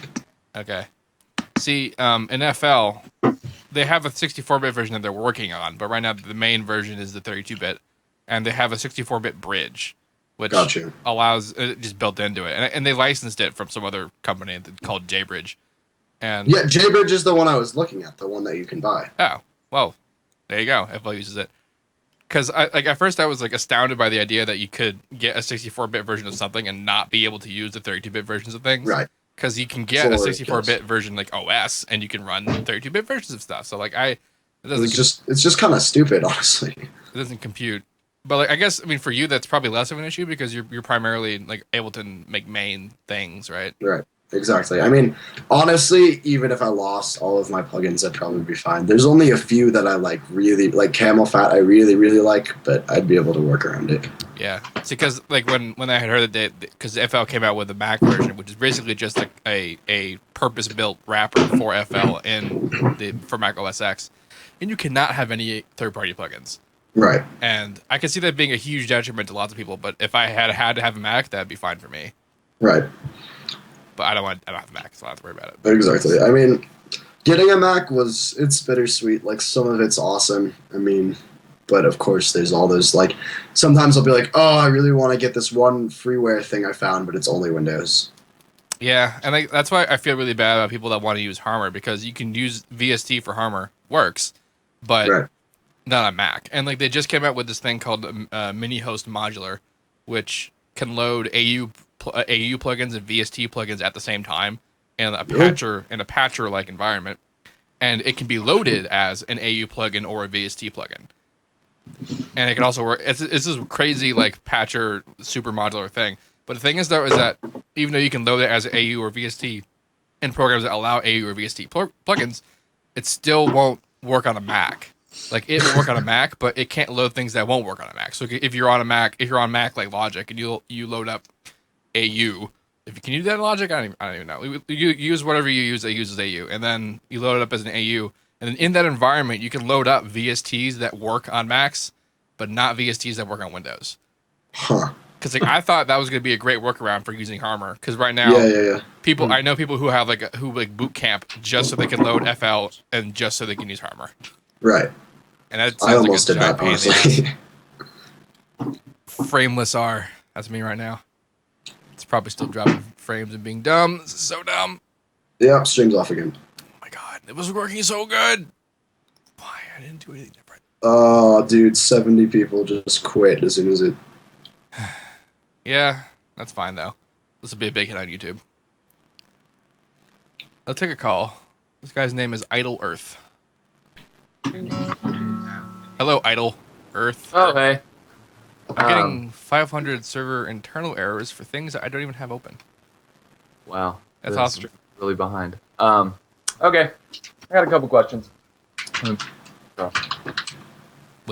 Okay. See, in FL, they have a 64-bit version that they're working on, but right now the main version is the 32-bit, and they have a 64-bit bridge, which allows it just built into it, and they licensed it from some other company called JBridge. And Yeah, JBridge is the one I was looking at, the one that you can buy. Oh, well, there you go. FL uses it. Because at first I was like astounded by the idea that you could get a 64-bit version of something and not be able to use the 32-bit versions of things. Right. Because you can get a 64-bit version like OS and you can run 32-bit versions of stuff. So it's just kind of stupid, honestly. It doesn't compute. But like I guess for you that's probably less of an issue because you're primarily like able to make main things, right? Right. Exactly. I mean, honestly, even if I lost all of my plugins, I'd probably be fine. There's only a few that I really like. Camel Fat, I really, really like, but I'd be able to work around it. Yeah. See, because like when I had heard that because FL came out with the Mac version, which is basically just like a purpose-built wrapper for FL for Mac OS X, and you cannot have any third-party plugins. Right. And I can see that being a huge detriment to lots of people. But if I had to have a Mac, that'd be fine for me. Right. But I don't have a Mac, so I don't have to worry about it. Exactly. I mean, getting a Mac it's bittersweet. Like some of it's awesome. I mean, but of course there's all those like sometimes I'll be like, oh, I really want to get this one freeware thing I found, but it's only Windows. Yeah, and that's why I feel really bad about people that want to use Harmor because you can use VST for Harmor, works, but not on Mac. And like they just came out with this thing called Mini Host Modular, which can load AU plugins and VST plugins at the same time in a patcher like environment, and it can be loaded as an AU plugin or a VST plugin, and it can also work. It's this crazy like patcher super modular thing. But the thing is though is that even though you can load it as AU or VST in programs that allow AU or VST plugins, it still won't work on a Mac. Like it will work on a Mac, but it can't load things that won't work on a Mac. So if you're on Mac like Logic and you load up AU, if you can do that in Logic, I don't even know. You use whatever you use that uses AU, and then you load it up as an AU, and then in that environment you can load up VSTs that work on Macs, but not VSTs that work on Windows. Huh. Because I thought that was going to be a great workaround for using Harmor. Because right now, people I know people who have who boot camp just so they can load FL and just so they can use Harmor. Right. And that I almost did that, honestly. SeamlessR. That's me right now. It's probably still dropping frames and being dumb. This is so dumb. Yeah, stream's off again. Oh my god, it was working so good. Why? I didn't do anything different. Oh, dude, 70 people just quit as soon as it. Yeah, that's fine though. This will be a big hit on YouTube. Let's take a call. This guy's name is Idle Earth. Hello, Idle Earth. Oh, hey. I'm getting 500 server internal errors for things that I don't even have open. Wow. That's The awesome. stream's really behind. Okay, I got a couple questions.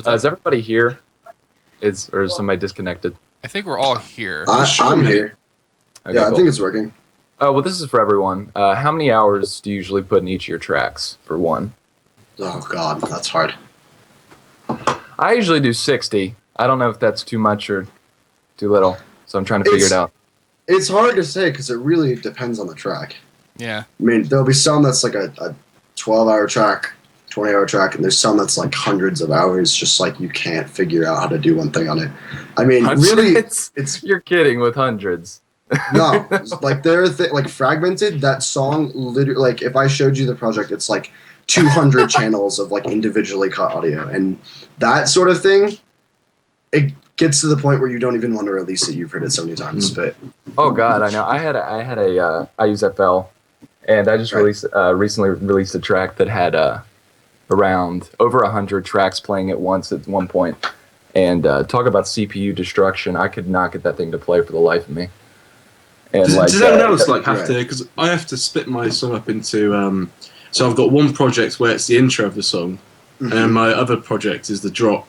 Is everybody here? Or is somebody disconnected? I think we're all here. I'm here. Okay, Yeah, I cool. think it's working. Oh, well, this is for everyone. How many hours do you usually put in each of your tracks for one? Oh, God, that's hard. I usually do 60. I don't know if that's too much or too little, so I'm trying to figure it out. It's hard to say because it really depends on the track. Yeah. I mean, there'll be some that's like a 12-hour track, 20-hour track, and there's some that's like hundreds of hours, just like you can't figure out how to do one thing on it. I mean, really, it's you're kidding with hundreds. No, like there are like Fragmented, that song literally, like if I showed you the project, it's like 200 channels of like individually cut audio, and that sort of thing, it gets to the point where you don't even want to release it. You've heard it so many times, but Oh God, I know. I use FL, and I just recently released a track that had around over 100 tracks playing at once at one point, and talk about CPU destruction. I could not get that thing to play for the life of me. And does anyone else have to? Because I have to split my song up into. So I've got one project where it's the intro of the song, and my other project is the drop.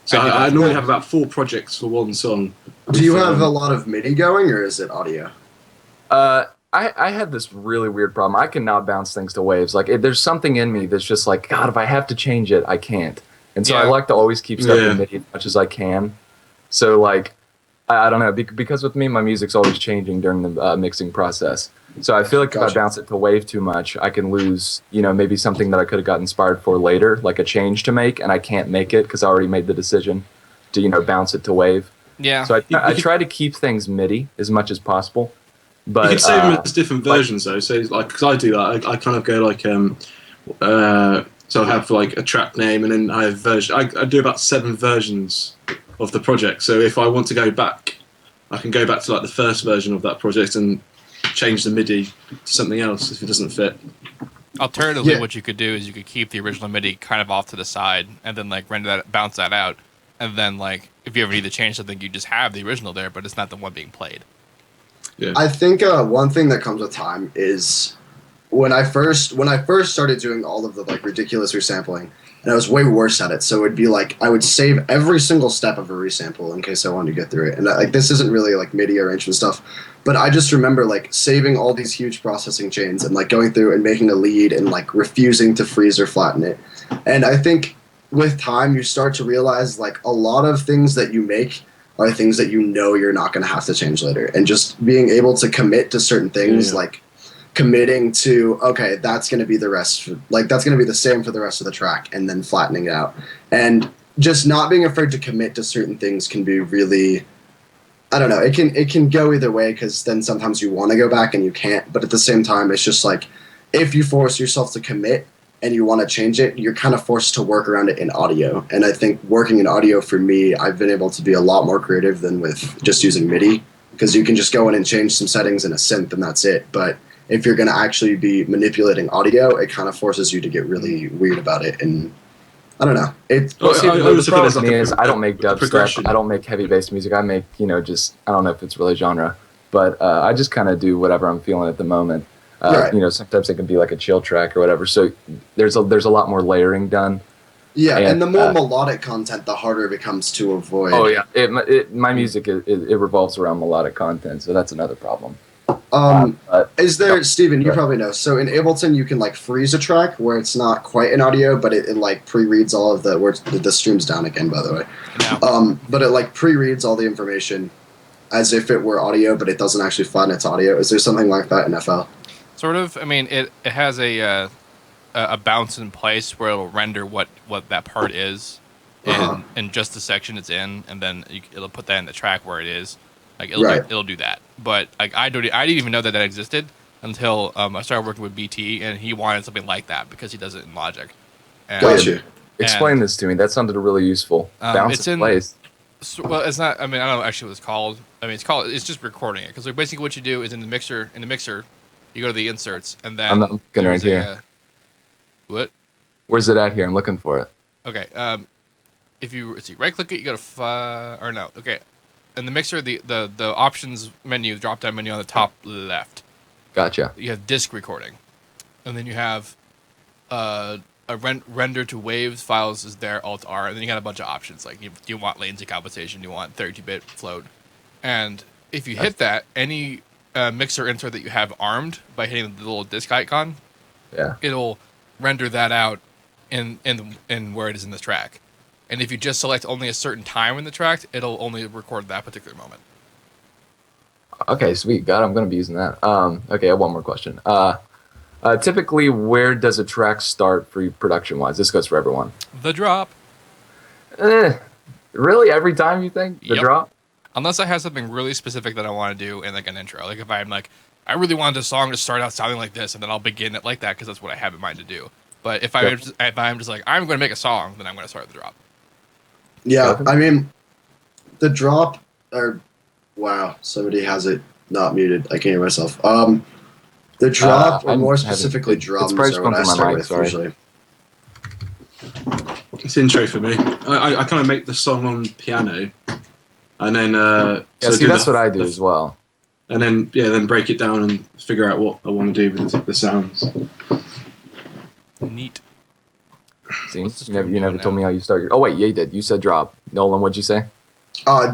So I normally have about 4 projects for one song. Do you have a lot of MIDI going, or is it audio? I had this really weird problem. I cannot bounce things to waves. Like, if there's something in me that's just like, God, if I have to change it, I can't. And so I like to always keep stuff in MIDI as much as I can. So, like, I don't know, because with me, my music's always changing during the mixing process. So I feel like if I bounce it to wave too much, I can lose, maybe something that I could have got inspired for later, like a change to make, and I can't make it because I already made the decision to, bounce it to wave. Yeah. So I try to keep things MIDI as much as possible. But you can save them as different versions, though. So, like, because I do that, I kind of go like, so I have like a track name, and then I have version. I do about 7 versions of the project. So if I want to go back, I can go back to like the first version of that project and change the MIDI to something else if it doesn't fit. Alternatively, what you could do is you could keep the original MIDI kind of off to the side, and then like bounce that out, and then like if you ever need to change something, you just have the original there, but it's not the one being played. Yeah. I think one thing that comes with time is when I first started doing all of the like ridiculous resampling, and I was way worse at it. So it would be like I would save every single step of a resample in case I wanted to get through it. And like this isn't really like MIDI arrangement stuff, but I just remember like saving all these huge processing chains and like going through and making a lead and like refusing to freeze or flatten it. And I think with time you start to realize like a lot of things that you make are things that you're not going to have to change later. And just being able to commit to certain things like committing to, okay, that's going to be the rest, like that's going to be the same for the rest of the track, and then flattening it out. And just not being afraid to commit to certain things can be really, I don't know, it can go either way, because then sometimes you want to go back and you can't, but at the same time, it's just like, if you force yourself to commit and you want to change it, you're kind of forced to work around it in audio. And I think working in audio, for me, I've been able to be a lot more creative than with just using MIDI, because you can just go in and change some settings in a synth and that's it. But if you're going to actually be manipulating audio, it kind of forces you to get really weird about it. And I don't know. The problem with me is I don't make dubstep. I don't make heavy bass music. I make, just, I don't know if it's really genre, but I just kind of do whatever I'm feeling at the moment. Sometimes it can be like a chill track or whatever. So there's a lot more layering done. Yeah, and the more melodic content, the harder it becomes to avoid. Oh yeah, my music it revolves around melodic content, so that's another problem. Is there, Steven, you probably know, so in Ableton you can like freeze a track where it's not quite an audio, but it like pre-reads all of the stream's down again, by the way. But it like pre-reads all the information as if it were audio, but it doesn't actually flatten its audio. Is there something like that in FL? Sort of. I mean, it has a bounce in place where it'll render what that part is in just the section it's in, and then it'll put that in the track where it is. Like it'll do that. But like I didn't even know that existed until I started working with BT, and he wanted something like that because he does it in Logic. Gotcha. Explain this to me. That sounded really useful. Bounce in place. Well, it's not. I mean, I don't know actually what it's called. I mean, it's just recording it, because like basically what you do is in the mixer, you go to the inserts, and then I'm not looking right here. What? Where's it at here? I'm looking for it. Okay. If you right click it, you go to Okay. In the mixer, the options menu, drop down menu on the top left. Gotcha. You have disc recording. and then you have render to waves files is there, Alt R, and then you got a bunch of options like you want latency compensation, you want 32-bit float, and if you hit that, any mixer insert that you have armed by hitting the little disk icon, it'll render that out in where it is in the track. And if you just select only a certain time in the track, it'll only record that particular moment. Okay, sweet. God, I'm going to be using that. Okay, I have one more question. Typically, where does a track start for you production-wise? This goes for everyone. The drop. Really? Every time you think? The drop? Unless I have something really specific that I want to do in like an intro. Like if I'm like, I really wanted the song to start out sounding like this, and then I'll begin it like that because that's what I have in mind to do. But if I'm just like, I'm going to make a song, then I'm going to start the drop. Yeah, I mean, the drop, wow, somebody has it not muted. I can't hear myself. The drop, or more specifically drums, are what I start with usually. It's intro for me. I kind of make the song on piano, and then that's what I do as well. And then then break it down and figure out what I want to do with the sounds. Neat. See, you never told me how you start. Oh wait, yeah, you did. You said drop. Nolan, what'd you say?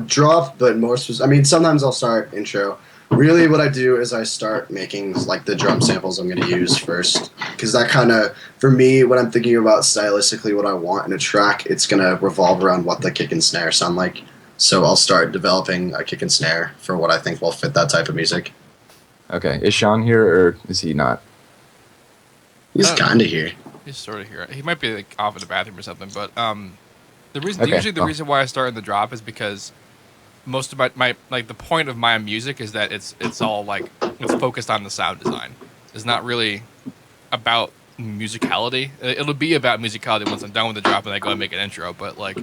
Drop, but more specific. I mean, sometimes I'll start intro. Really, what I do is I start making like the drum samples I'm going to use first, because that kind of, for me, when I'm thinking about stylistically what I want in a track, it's going to revolve around what the kick and snare sound like. So I'll start developing a kick and snare for what I think will fit that type of music. Okay, is Shaun here or is he not? He's kind of here. He's sort of here. He might be like off in the bathroom or something. But the reason, usually the reason why I start in the drop is because most of my like the point of my music is that it's all like it's focused on the sound design. It's not really about musicality. It'll be about musicality once I'm done with the drop and I go and make an intro. But like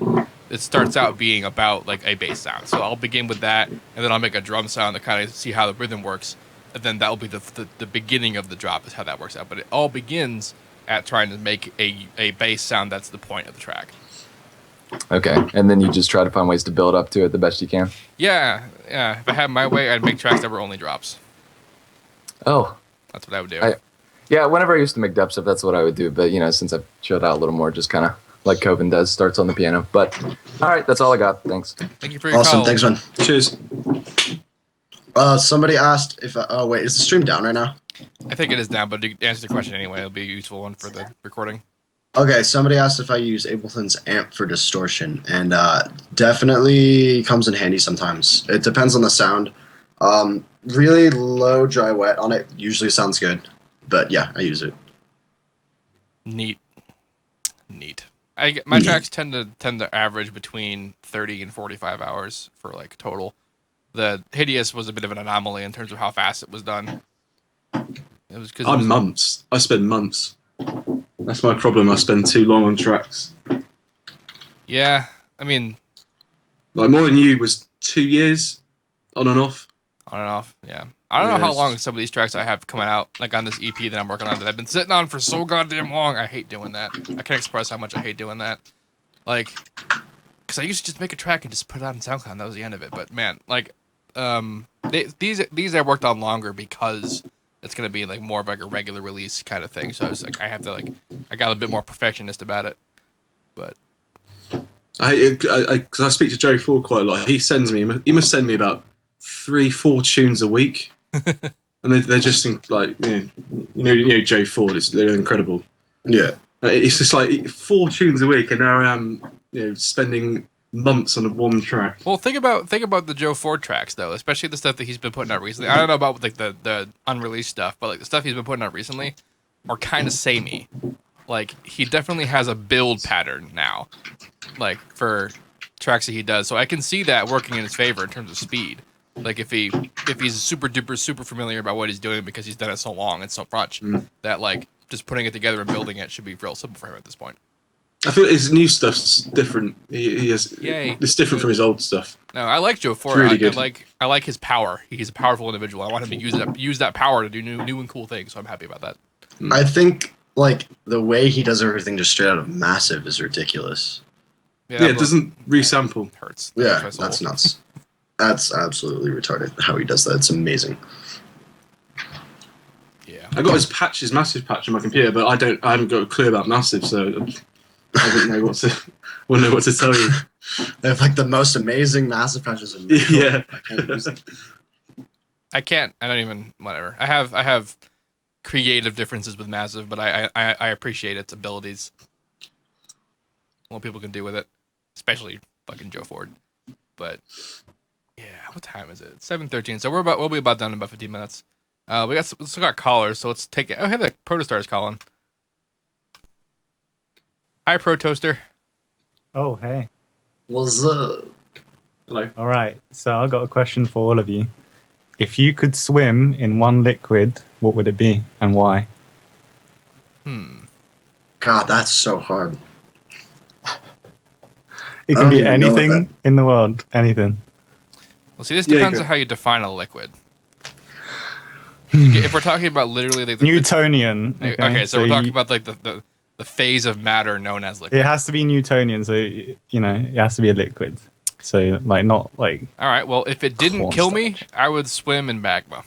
it starts out being about like a bass sound. So I'll begin with that, and then I'll make a drum sound to kind of see how the rhythm works, and then that will be the beginning of the drop is how that works out. But it all begins at trying to make a bass sound that's the point of the track. Okay, and then you just try to find ways to build up to it the best you can? Yeah. If I had my way, I'd make tracks that were only drops. Oh. That's what I would do. Whenever I used to make dub stuff, that's what I would do. But, since I've chilled out a little more, just kind of like Koven does, starts on the piano. But, all right, that's all I got. Thanks. Thank you for your Awesome, call. thanks, man. Cheers. Somebody asked if, oh wait, is the stream down right now? I think it is down, but to answer the question anyway, it'll be a useful one for the recording. Okay, somebody asked if I use Ableton's amp for distortion, and definitely comes in handy sometimes. It depends on the sound. Really low, dry, wet on it usually sounds good, but yeah, I use it. Neat. My tracks tend to average between 30 and 45 hours for like total. The Hideous was a bit of an anomaly in terms of how fast it was done. It was because months. I spend months. That's my problem. I spend too long on tracks. Yeah, I mean, like more than you was 2 years, on and off. On and off, yeah. I don't know how long some of these tracks I have coming out, like on this EP that I'm working on, that I've been sitting on for so goddamn long. I hate doing that. I can't express how much I hate doing that. Like, because I used to just make a track and just put it out on SoundCloud, and that was the end of it. But man, like, these I worked on longer because it's gonna be like more of like a regular release kind of thing. So I was like, I got a bit more perfectionist about it. But because I speak to Joe Ford quite a lot. He must send me about 3-4 tunes a week, and they're just like you know Joe Ford they're incredible. Yeah, it's just like 4 tunes a week, and now I am spending months on one track. Well, think about the Joe Ford tracks though, especially the stuff that he's been putting out recently. I don't know about like the unreleased stuff, but like the stuff he's been putting out recently are kind of samey. Like he definitely has a build pattern now, like for tracks that he does. So I can see that working in his favor in terms of speed. Like if he's super familiar about what he's doing because he's done it so long and so much that like just putting it together and building it should be real simple for him at this point. I feel his new stuff's different. It's different from his old stuff. No, I like Joe Ford. Really good. I like his power. He's a powerful individual. I want him to use that power to do new and cool things. So I'm happy about that. I think like the way he does everything just straight out of Massive is ridiculous. Yeah, it doesn't resample. Hurts. Yeah, that's nuts. That's absolutely retarded how he does that. It's amazing. Yeah. I got his patch, his massive patch on my computer, but I haven't got a clue about massive, so I wouldn't know what to tell you. They have like the most amazing massive patches in Yeah. I can't use them. I can't. I don't even. Whatever. I have creative differences with massive, but I appreciate its abilities. What people can do with it, especially fucking Joe Ford. But yeah, what time is it? 7:13. So we'll be about done in about 15 minutes. We still got callers, so let's take it. Oh, hey, the Protostar's calling. Hi, Pro Toaster. Oh, hey. What's up? Hello. All right. So I've got a question for all of you. If you could swim in one liquid, what would it be and why? God, that's so hard. It can be anything in the world. Anything. Well, see, this depends on how you define a liquid. If we're talking about literally like Newtonian. Okay, so we're talking about like the phase of matter known as liquid. It has to be Newtonian, so you know it has to be a liquid. So like not like. All right. Well, if it didn't kill me, I would swim in magma.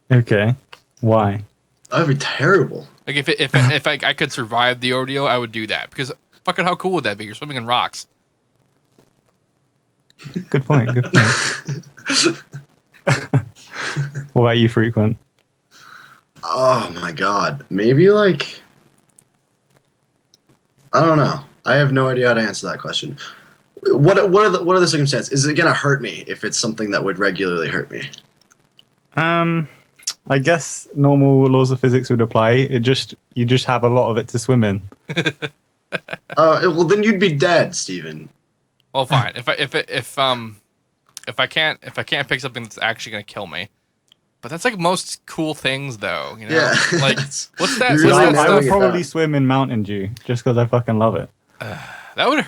Okay. Why? That would be terrible. Like if I could survive the ordeal, I would do that because fucking how cool would that be? You're swimming in rocks. Good point. Good point. What about you, Frequent? Oh my god. Maybe like I don't know. I have no idea how to answer that question. What are the circumstances? Is it gonna hurt me if it's something that would regularly hurt me? I guess normal laws of physics would apply. You just have a lot of it to swim in. Well then you'd be dead, Steven. Well, fine. If I can't pick something that's actually gonna kill me, but that's like most cool things, though. You know, Yeah. like what's that? I would probably swim in Mountain Dew just because I fucking love it. That would.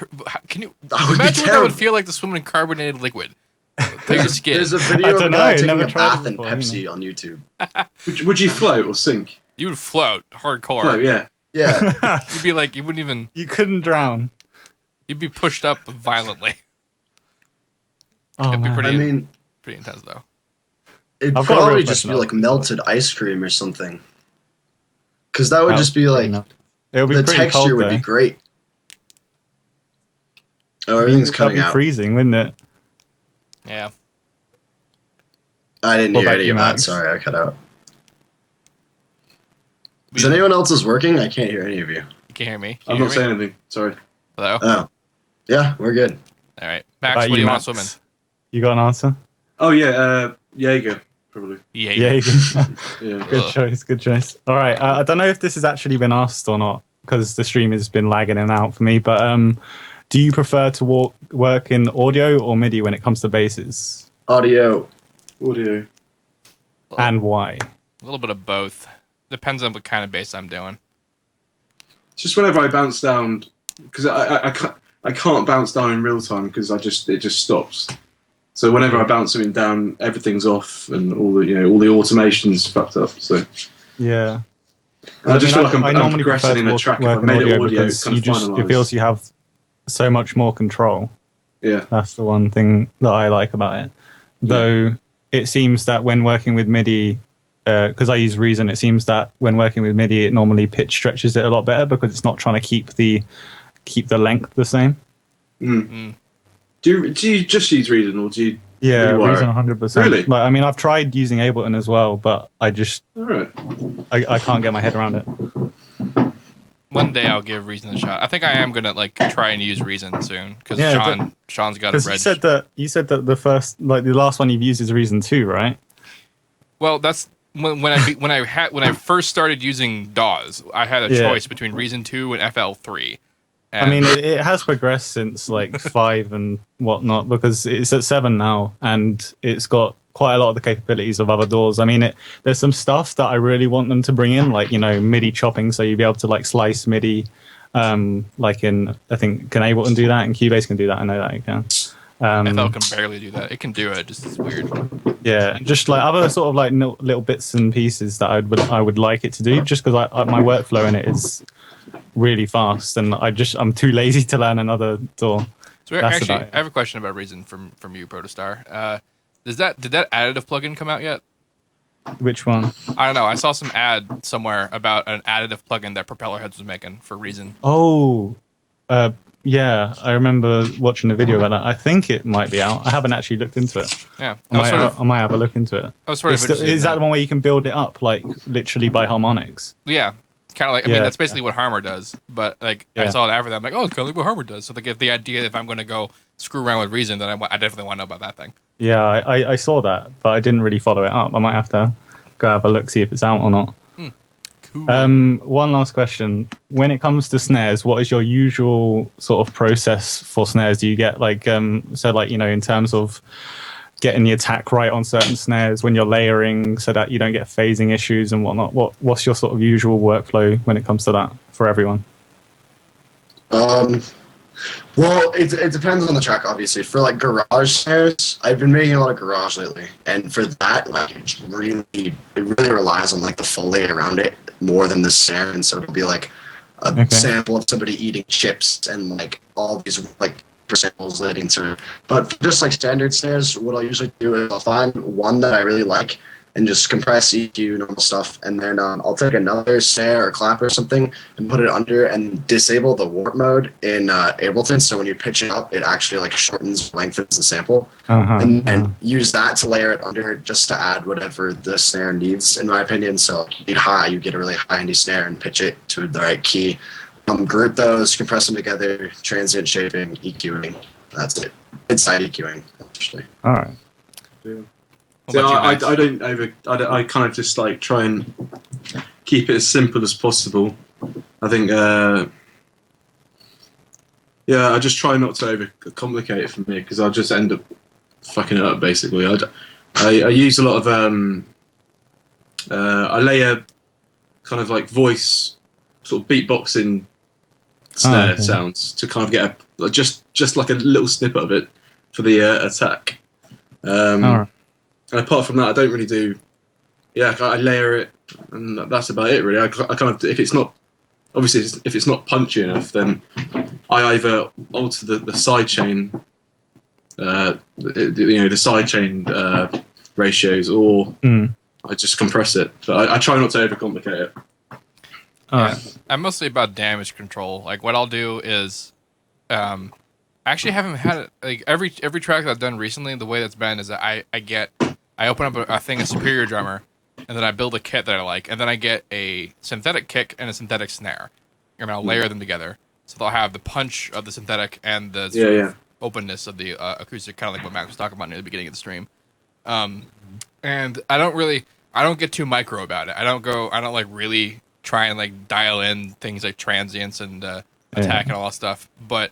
Can you would be imagine what that would terrible. feel like to swim in carbonated liquid? Through your skin. There's a video of a guy taking a bath in Pepsi on YouTube. Would you float or sink? You would float hardcore. Float, yeah. Yeah. You'd be like you wouldn't even. You couldn't drown. You'd be pushed up violently. Oh, It'd be man. pretty intense though. It'd I've got a probably real just be question like melted ice cream or something. Because that would just be like It'll be the pretty texture cold, would be though. great. Oh, everything's That'd cutting be out. freezing, wouldn't it? Yeah. I didn't What hear about any you, of that. Max? Sorry, I cut out. Is anyone else's working? I can't hear any of you. You can't hear me. I'm not saying anything. Sorry. Hello. Oh, yeah, we're good. All right, Max. About What do you want Max? to swim in? You got an answer? Oh yeah, Jaeger probably. Yeah. Yeah. Good choice. Good choice. All right. I don't know if this has actually been asked or not because the stream has been lagging in and out for me. But do you prefer to work in audio or MIDI when it comes to basses? Audio. And why? A little bit of both. Depends on what kind of bass I'm doing. It's just whenever I bounce down, because I can't bounce down in real time because it just stops. So whenever I bounce something down, everything's off and all the automation's fucked up. So Yeah. I just feel like I'm normally progressing prefer in to a track. If work I in made it audio, because kind you of just it finalised. feels you have so much more control. Yeah. That's the one thing that I like about it. Though it seems that when working with MIDI, because I use Reason, it seems that when working with MIDI, it normally pitch stretches it a lot better because it's not trying to keep the length the same. Do you just use Reason or do you? Yeah, rewire Reason it? 100%. Really? Like, I mean, I've tried using Ableton as well, but I just All right. I can't get my head around it. One day I'll give Reason a shot. I think I am gonna like try and use Reason soon because Yeah, Sean's got a Because red. you said that the last one you've used is Reason 2, right? Well, that's when I first started using DAWs. I had a Yeah. choice between Reason 2 and FL3. I mean, it has progressed since like 5 and whatnot because it's at 7 now and it's got quite a lot of the capabilities of other DAWs. I mean, there's some stuff that I really want them to bring in, like, MIDI chopping, so you'll be able to like slice MIDI, like in, I think, can Ableton do that and Cubase can do that. I know that it can. FL can barely do that. It can do it, just it's weird. Yeah, just like other sort of like little bits and pieces that I would like it to do, just because my workflow in it is really fast, and I'm too lazy to learn another DAW. So actually, I have a question about Reason from you, Protostar. Did that additive plugin come out yet? Which one? I don't know. I saw some ad somewhere about an additive plugin that Propeller Heads was making for Reason. Oh, yeah, I remember watching a video about that. I think it might be out. I haven't actually looked into it. Yeah, I might have a look into it. I was sort of interested in is that the one where you can build it up, like literally by harmonics? Yeah, kind of like. I mean, that's basically what Harmor does. But like, I saw it after that. I'm like, oh, it's kind of like what Harmor does. So they get the idea if I'm going to go screw around with Reason, then I definitely want to know about that thing. Yeah, I saw that, but I didn't really follow it up. I might have to go have a look, see if it's out or not. Cool. One last question. When it comes to snares, what is your usual sort of process for snares? Do you get like, in terms of getting the attack right on certain snares when you're layering so that you don't get phasing issues and whatnot? What's your sort of usual workflow when it comes to that for everyone? Well, it depends on the track, obviously. For like garage snares, I've been making a lot of garage lately, and for that, like it really relies on like the Foley around it more than the snare, and so it'll be like a sample of somebody eating chips and like all these like samples leading to. But for just like standard snares, what I'll usually do is I'll find one that I really like and just compress, EQ, normal stuff, and then I'll take another snare or clap or something and put it under and disable the warp mode in Ableton, so when you pitch it up, it actually like shortens, lengthens the sample, and use that to layer it under just to add whatever the snare needs, in my opinion. So if you need high, you get a really high-endy snare and pitch it to the right key. Group those, compress them together, transient shaping, EQing. That's it. Inside EQing, actually. All right. Yeah. So I kind of just like try and keep it as simple as possible. I think, I just try not to overcomplicate it for me because I'll just end up fucking it up basically. I use a lot of, I layer kind of like voice, sort of beatboxing snare sounds to kind of get just like a little snippet of it for the attack. And apart from that, I don't really do. Yeah, I layer it, and that's about it, really. I kind of, if it's not, obviously, if it's not punchy enough, then I either alter the side chain, the side chain ratios, or I just compress it. But I try not to overcomplicate it. I'm mostly about damage control. Like what I'll do is, I actually haven't had it like every track that I've done recently. The way that's been is that I open up a thing of Superior Drummer, and then I build a kit that I like, and then I get a synthetic kick and a synthetic snare, and I'll layer them together. So they'll have the punch of the synthetic and the sort of openness of the acoustic, kind of like what Max was talking about near the beginning of the stream. And I don't get too micro about it. I don't like really try and like dial in things like transients and attack and all that stuff, but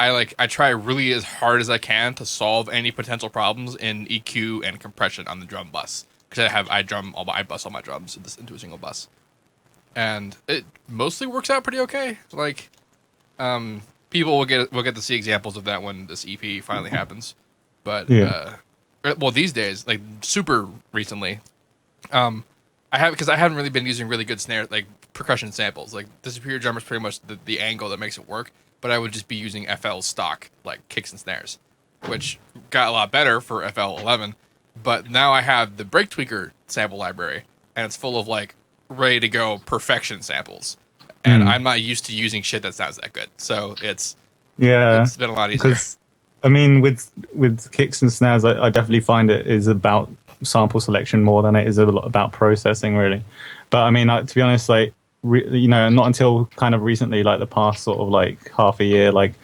I try really as hard as I can to solve any potential problems in EQ and compression on the drum bus, because I bus all my drums into a single bus, and it mostly works out pretty okay. Like, people will get to see examples of that when this EP finally happens, but these days, like super recently, I haven't really been using really good snare like percussion samples. Like the Superior Drummer is pretty much the angle that makes it work. But I would just be using FL stock, like kicks and snares, which got a lot better for FL 11. But now I have the Break Tweaker sample library, and it's full of like ready to go perfection samples. And I'm not used to using shit that sounds that good. So it's been a lot easier. I mean, with kicks and snares, I definitely find it is about sample selection more than it is a lot about processing, really. But I mean, to be honest, like, not until kind of recently, like the past sort of like half a year, like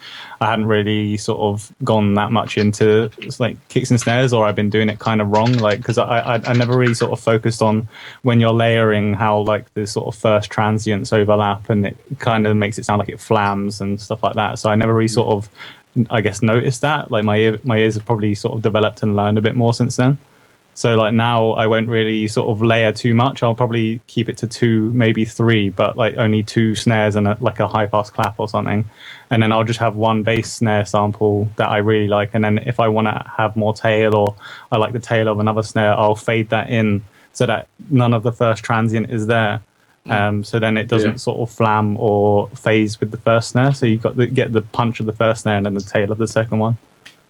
I hadn't really sort of gone that much into like kicks and snares, or I've been doing it kind of wrong, like because I never really sort of focused on when you're layering how like the sort of first transients overlap, and it kind of makes it sound like it flams and stuff like that. So I never really sort of, I guess, noticed that. Like my ears have probably sort of developed and learned a bit more since then. So like now I won't really sort of layer too much. I'll probably keep it to 2, maybe 3, but like only 2 snares and like a high pass clap or something. And then I'll just have one bass snare sample that I really like. And then if I want to have more tail, or I like the tail of another snare, I'll fade that in so that none of the first transient is there. So then it doesn't sort of flam or phase with the first snare. So you've got to get the punch of the first snare and then the tail of the second one.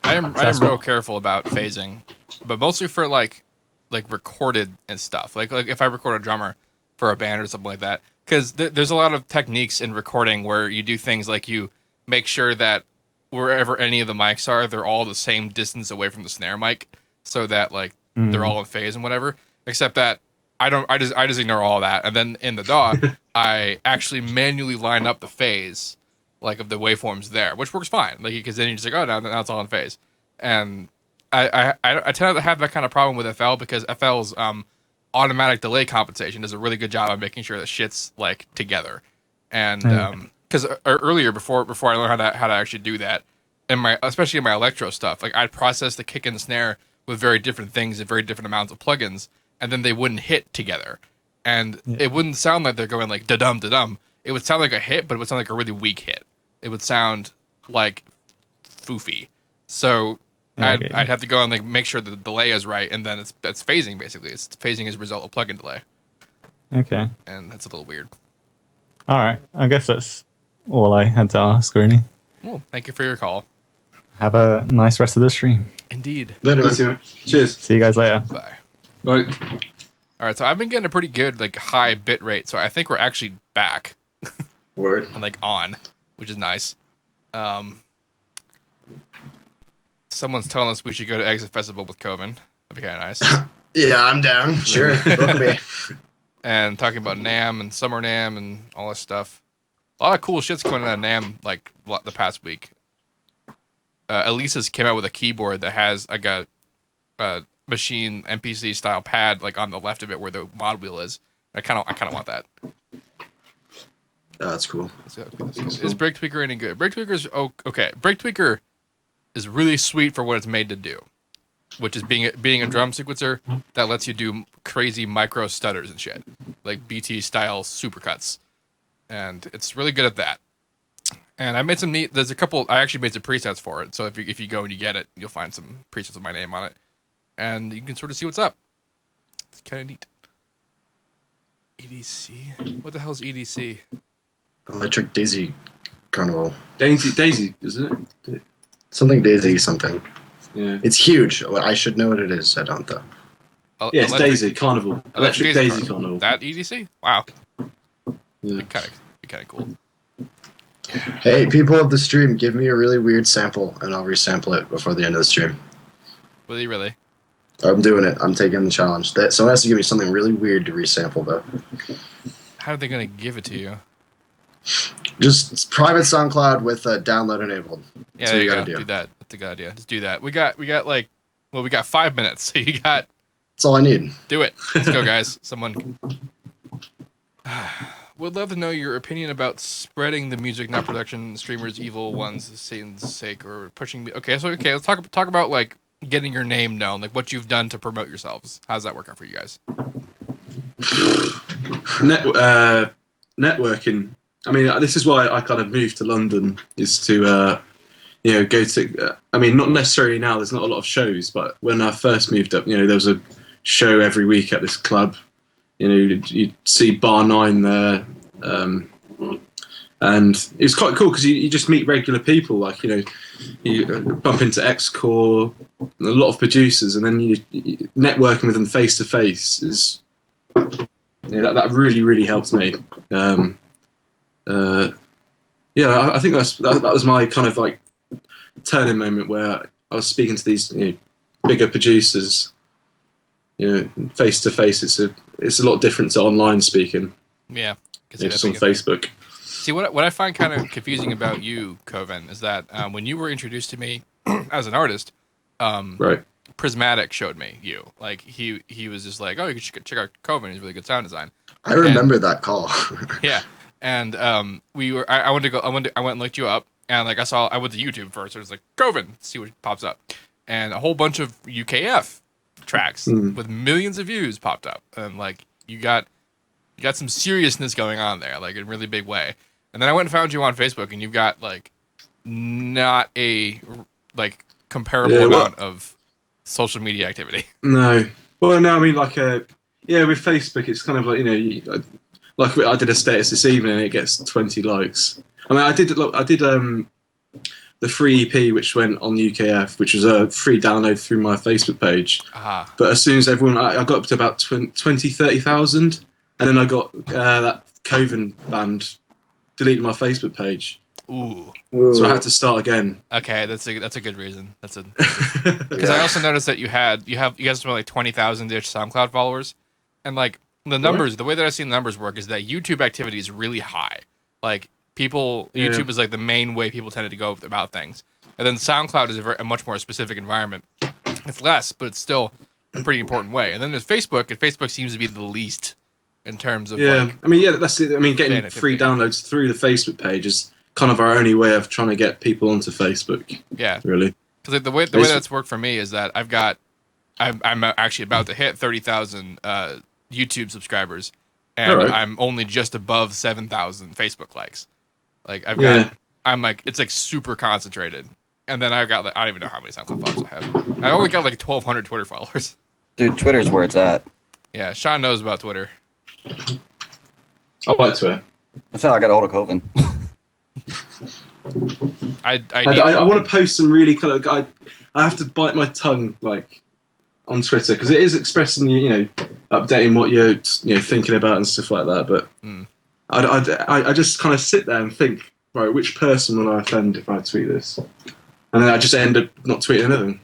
I am real careful about phasing, but mostly for like like recorded and stuff. Like if I record a drummer for a band or something like that, because there's a lot of techniques in recording where you do things like you make sure that wherever any of the mics are, they're all the same distance away from the snare mic, so that like they're all in phase and whatever. Except that I just ignore all that, and then in the DAW I actually manually line up the phase like of the waveforms there, which works fine. Like because then you're just like, oh, now it's all in phase. And I tend to have that kind of problem with FL because FL's automatic delay compensation does a really good job of making sure that shit's like together. And because earlier before I learned how to actually do that, especially in my electro stuff, like I'd process the kick and the snare with very different things and very different amounts of plugins, and then they wouldn't hit together, and it wouldn't sound like they're going like da dum da dum. It would sound like a hit, but it would sound like a really weak hit. It would sound like foofy. So I'd have to go and like make sure the delay is right, and then that's phasing basically. It's phasing as a result of plugin delay. Okay. And that's a little weird. All right. I guess that's all I had to ask, really. Well, thank you for your call. Have a nice rest of the stream. Indeed. Later. Cheers. See you guys later. Bye. Bye. All right, so I've been getting a pretty good like high bit rate, so I think we're actually back. Word. And like on, which is nice. Someone's telling us we should go to Exit Festival with Koven. That'd be kind of nice. Yeah, I'm down. Sure. Book me. And talking about NAMM and Summer NAMM and all this stuff. A lot of cool shit's coming out of NAMM like the past week. Elisa's came out with a keyboard that has like a machine MPC style pad like on the left of it where the mod wheel is. I kind of want that. Oh, that's cool. Is Break Tweaker any good? Break Tweaker's okay. Break Tweaker is really sweet for what it's made to do, which is being a drum sequencer that lets you do crazy micro stutters and shit, like BT style supercuts, and it's really good at that. And I made some neat. There's a couple. I actually made some presets for it. So if you go and you get it, you'll find some presets with my name on it, and you can sort of see what's up. It's kind of neat. EDC. What the hell is EDC? Electric Daisy Carnival. Daisy, isn't it? Something Daisy something. Yeah. It's huge. I should know what it is. I don't though. Yeah, it's Daisy Carnival. Electric Daisy Carnival. That EDC? Wow. Yeah. Kind of cool. Hey, people of the stream, give me a really weird sample, and I'll resample it before the end of the stream. Will you really? I'm doing it. I'm taking the challenge. Someone has to give me something really weird to resample, though. How are they gonna give it to you? Just private SoundCloud with download enabled. Yeah, so there you you gotta go. Do that. That's a good idea. Just do that. We got 5 minutes. So you got. That's all I need. Do it. Let's go, guys. Someone. Would love to know your opinion about spreading the music, not production. Streamers, evil ones, Satan's sake, or pushing me. Okay, let's talk about like getting your name known, like what you've done to promote yourselves. How's that working for you guys? Networking. I mean, this is why I kind of moved to London, is to, go to. I mean, not necessarily now. There's not a lot of shows, but when I first moved up, there was a show every week at this club. You'd see Bar 9 there, and it was quite cool because you just meet regular people. Like you bump into X-Core, a lot of producers, and then you networking with them face to face is that really really helped me. I think that was my kind of like turning moment where I was speaking to these bigger producers. Face to face, it's a lot different to online speaking. Yeah, just on Facebook. See, what I find kind of confusing about you, Koven, is that when you were introduced to me as an artist, right? Prismatic showed me you. Like he was just like, oh, you should check out Koven. He's really good sound design. I remember that call. Yeah, and I went and looked you up, and like I went to YouTube first. So it was like Koven, see what pops up, and a whole bunch of UKF tracks with millions of views popped up, and like you got some seriousness going on there, like in a really big way. And then I went and found you on Facebook, and you've got like not a like comparable amount of social media activity. No, well, no, I mean like with Facebook, it's kind of like like I did a status this evening, and it gets 20 likes. I mean, I did the free EP which went on UKF, which was a free download through my Facebook page. But as soon as I got up to about 30,000, and then I got that Koven band deleted my Facebook page. Ooh. So I had to start again. Okay, that's a good reason. Because I also noticed that you guys have like 20,000-ish SoundCloud followers, and like the numbers, the way that I've seen the numbers work is that YouTube activity is really high. Like YouTube is like the main way people tended to go about things, and then SoundCloud is a much more specific environment. It's less, but it's still a pretty important way. And then there's Facebook, and Facebook seems to be the least in terms of like. That's it. I mean, getting free downloads through the Facebook page is kind of our only way of trying to get people onto Facebook. Yeah, really. Because like, the way that's worked for me is that I'm actually about to hit 30,000 YouTube subscribers, and I'm only just above 7,000 Facebook likes. Like I'm like it's like super concentrated, and then I've got like I don't even know how many SoundCloud followers I have. I only got like 1,200 Twitter followers. Dude, Twitter's where it's at. Yeah, Shaun knows about Twitter. I like Twitter. That's how I got a hold of Koven. I want to post some really kind of. I have to bite my tongue like on Twitter because it is expressing updating what you're thinking about and stuff like that. But I just kind of sit there and think, right, which person will I offend if I tweet this, and then I just end up not tweeting anything.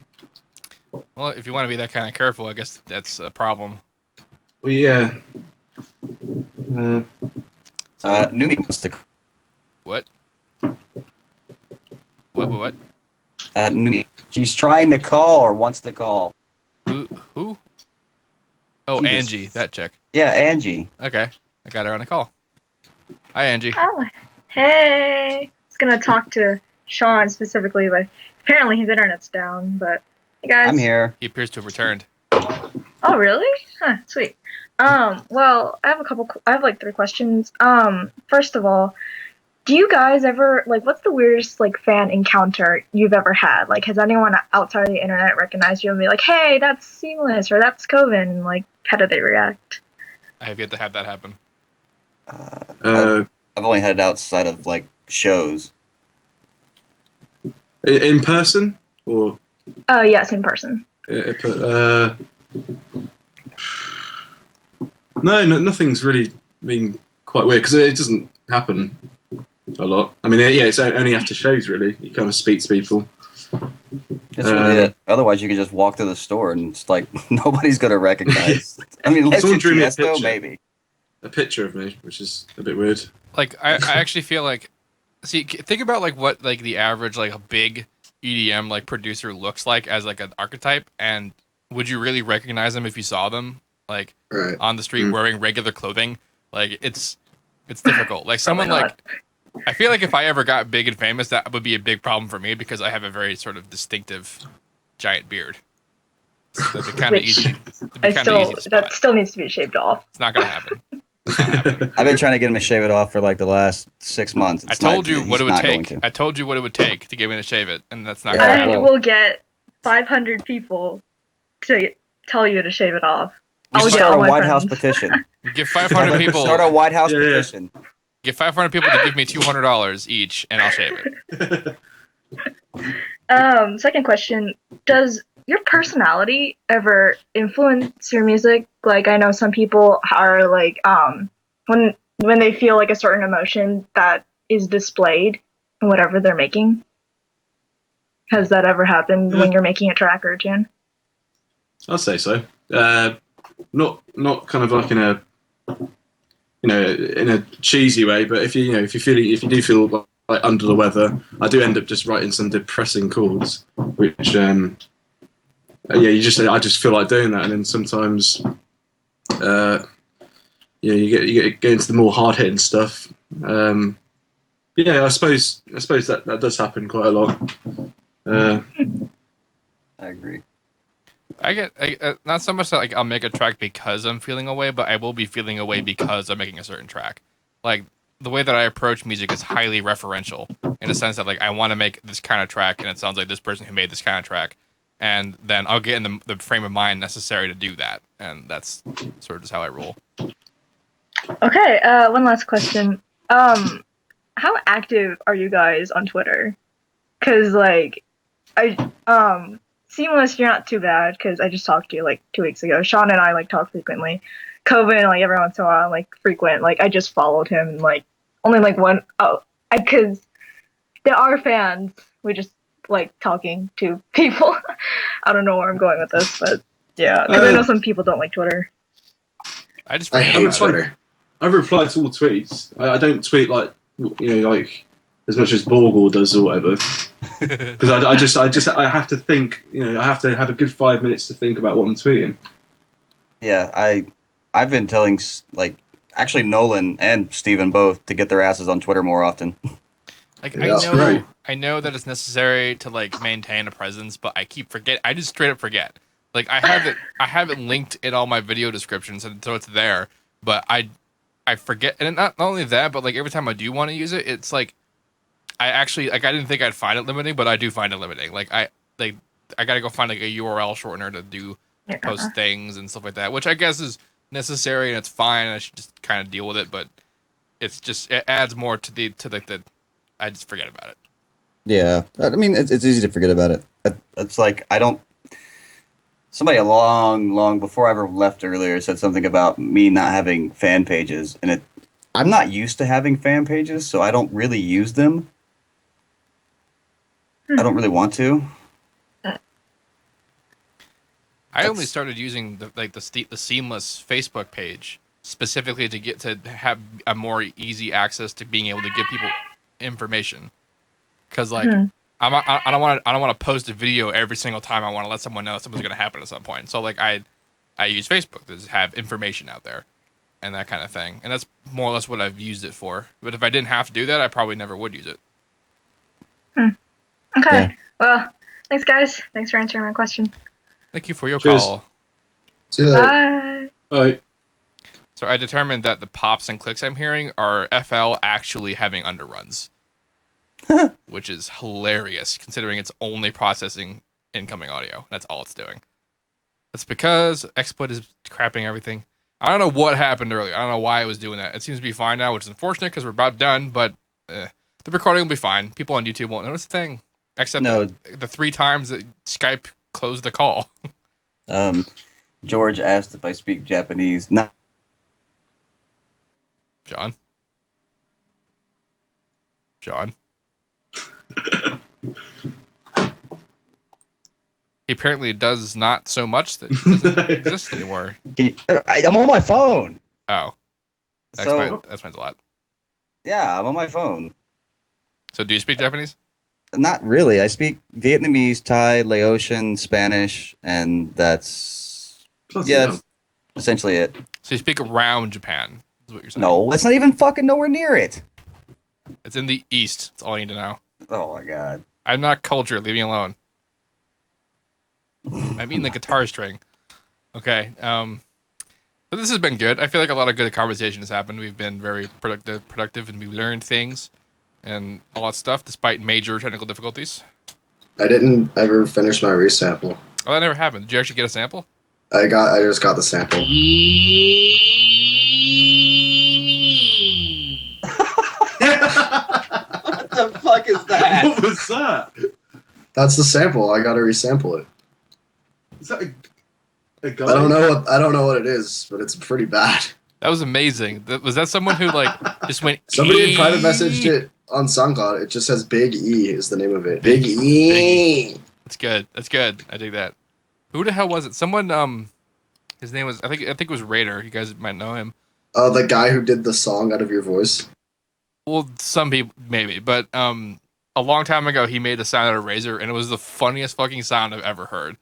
Well, if you want to be that kind of careful, I guess that's a problem. Well, yeah. Numi wants to. What? What? Numi. She's trying to call or wants to call. Who? Oh, Angie, that chick. Yeah, Angie. Okay, I got her on a call. Hi, Angie. Oh, hey. I was gonna talk to Shaun specifically, but apparently his internet's down. But hey, guys. I'm here. He appears to have returned. Oh, really? Huh, sweet. Well, I have like 3 questions. First of all, do you guys ever, like, what's the weirdest, like, fan encounter you've ever had? Like, has anyone outside of the internet recognized you and be like, hey, that's Seamless, or that's Koven? Like, how do they react? I have yet to have that happen. I've only had it outside of, like, shows. In person? Or? Yes, in person. No, nothing's really been quite weird because it doesn't happen a lot. I mean, yeah, it's only after shows really. You kind of speak to people. That's really it. Otherwise, you can just walk to the store and it's like nobody's gonna recognize. I mean, unless someone you're drew me a Tiesto, picture, maybe. A picture of me, which is a bit weird. Like, I actually feel like, think about like what like the average like a big EDM like producer looks like as like an archetype, and would you really recognize them if you saw them like on the street wearing regular clothing? Like, it's difficult. Like someone like. I feel like if I ever got big and famous, that would be a big problem for me because I have a very sort of distinctive giant beard. So it'd be kind of easy. That still needs to be shaved off. It's not gonna happen. I've been trying to get him to shave it off for like the last 6 months. I told you what it would take. I told you what it would take to get me to shave it, and that's not. I will get 500 people to tell you to shave it off. You should start a White House petition. Give 500 people. Start a White House petition. Get 500 people to give me $200 each, and I'll shave it. Second question: does your personality ever influence your music? Like, I know some people are like, when they feel like a certain emotion that is displayed in whatever they're making. Has that ever happened when you're making a track or a tune? I'll say so. Not kind of like in a in a cheesy way, but if you do feel like under the weather, I do end up just writing some depressing chords, which I just feel like doing that, and then sometimes you get into the more hard hitting stuff. I suppose that does happen quite a lot. I agree. I get not so much that like I'll make a track because I'm feeling away, but I will be feeling away because I'm making a certain track. Like, the way that I approach music is highly referential in the sense that like I want to make this kind of track, and it sounds like this person who made this kind of track, and then I'll get in the frame of mind necessary to do that, and that's sort of just how I roll. Okay, one last question. How active are you guys on Twitter? Cause like, Seamless, you're not too bad because I just talked to you like 2 weeks ago. Shaun and I like talk frequently. Koven, like every once in a while, like frequent. Like I just followed him and like only like one. Oh, because there are fans. We just like talking to people. I don't know where I'm going with this, but yeah, because I know some people don't like Twitter. I hate Twitter. I reply to all tweets. I don't tweet like like as much as Borgel does or whatever. Because I have to think. I have to have a good 5 minutes to think about what I'm tweeting. Yeah, I've been telling like actually Nolan and Steven both to get their asses on Twitter more often. Like Yeah. I know that it's necessary to like maintain a presence, but I keep forget. I just straight up forget. Like I have it linked in all my video descriptions, and so it's there. But I forget, and not only that, but like every time I do want to use it, it's like I actually like I didn't think I'd find it limiting, but I do find it limiting. Like I gotta go find like a URL shortener to do to post things and stuff like that, which I guess is necessary and it's fine. I should just kind of deal with it, but it's just it adds more to the I just forget about it. Yeah, I mean it's easy to forget about it. It's like I don't. Somebody long before I ever left earlier said something about me not having fan pages, and I'm not used to having fan pages, so I don't really use them. I don't really want to. I only started using the Seamless Facebook page specifically to get to have a more easy access to being able to give people information. Because like I don't want to post a video every single time I want to let someone know something's going to happen at some point. So like I use Facebook to just have information out there and that kind of thing. And that's more or less what I've used it for. But if I didn't have to do that, I probably never would use it. Okay. Yeah. Well, thanks guys. Thanks for answering my question. Thank you for your Cheers. call. See you later. Bye. So I determined that the pops and clicks I'm hearing are FL actually having underruns. Which is hilarious considering it's only processing incoming audio. That's all it's doing. That's because XSplit is crapping everything. I don't know what happened earlier. I don't know why it was doing that. It seems to be fine now, which is unfortunate because we're about done, but the recording will be fine. People on YouTube won't notice a thing. Except the 3 times that Skype closed the call. George asked if I speak Japanese. No. John? He apparently does not so much that he doesn't exist anymore. I'm on my phone. Oh. That explains a lot. Yeah, I'm on my phone. So do you speak Japanese? Not really. I speak Vietnamese, Thai, Laotian, Spanish, and that's that's essentially it. So you speak around Japan, is what you're saying? No, that's not even fucking nowhere near it. It's in the east. That's all you need to know. Oh my god. I'm not cultured. Leave me alone. I mean the guitar string. Okay. But this has been good. I feel like a lot of good conversation has happened. We've been very productive, and we've learned things and all that stuff, despite major technical difficulties. I didn't ever finish my resample. Oh, that never happened. Did you actually get a sample? I just got the sample. What the fuck is that? What was that? That's the sample. I gotta resample it. Is that a guy? I don't know what it is, but it's pretty bad. That was amazing. Was that someone who like just went? Somebody had private messaged it on SoundCloud. It just says Big E is the name of it. Big E. That's good. That's good. I dig that. Who the hell was it? Someone. His name was I think it was Raider. You guys might know him. The guy who did the song out of your voice. Well, some people maybe, but a long time ago he made the sound out of Razor, and it was the funniest fucking sound I've ever heard.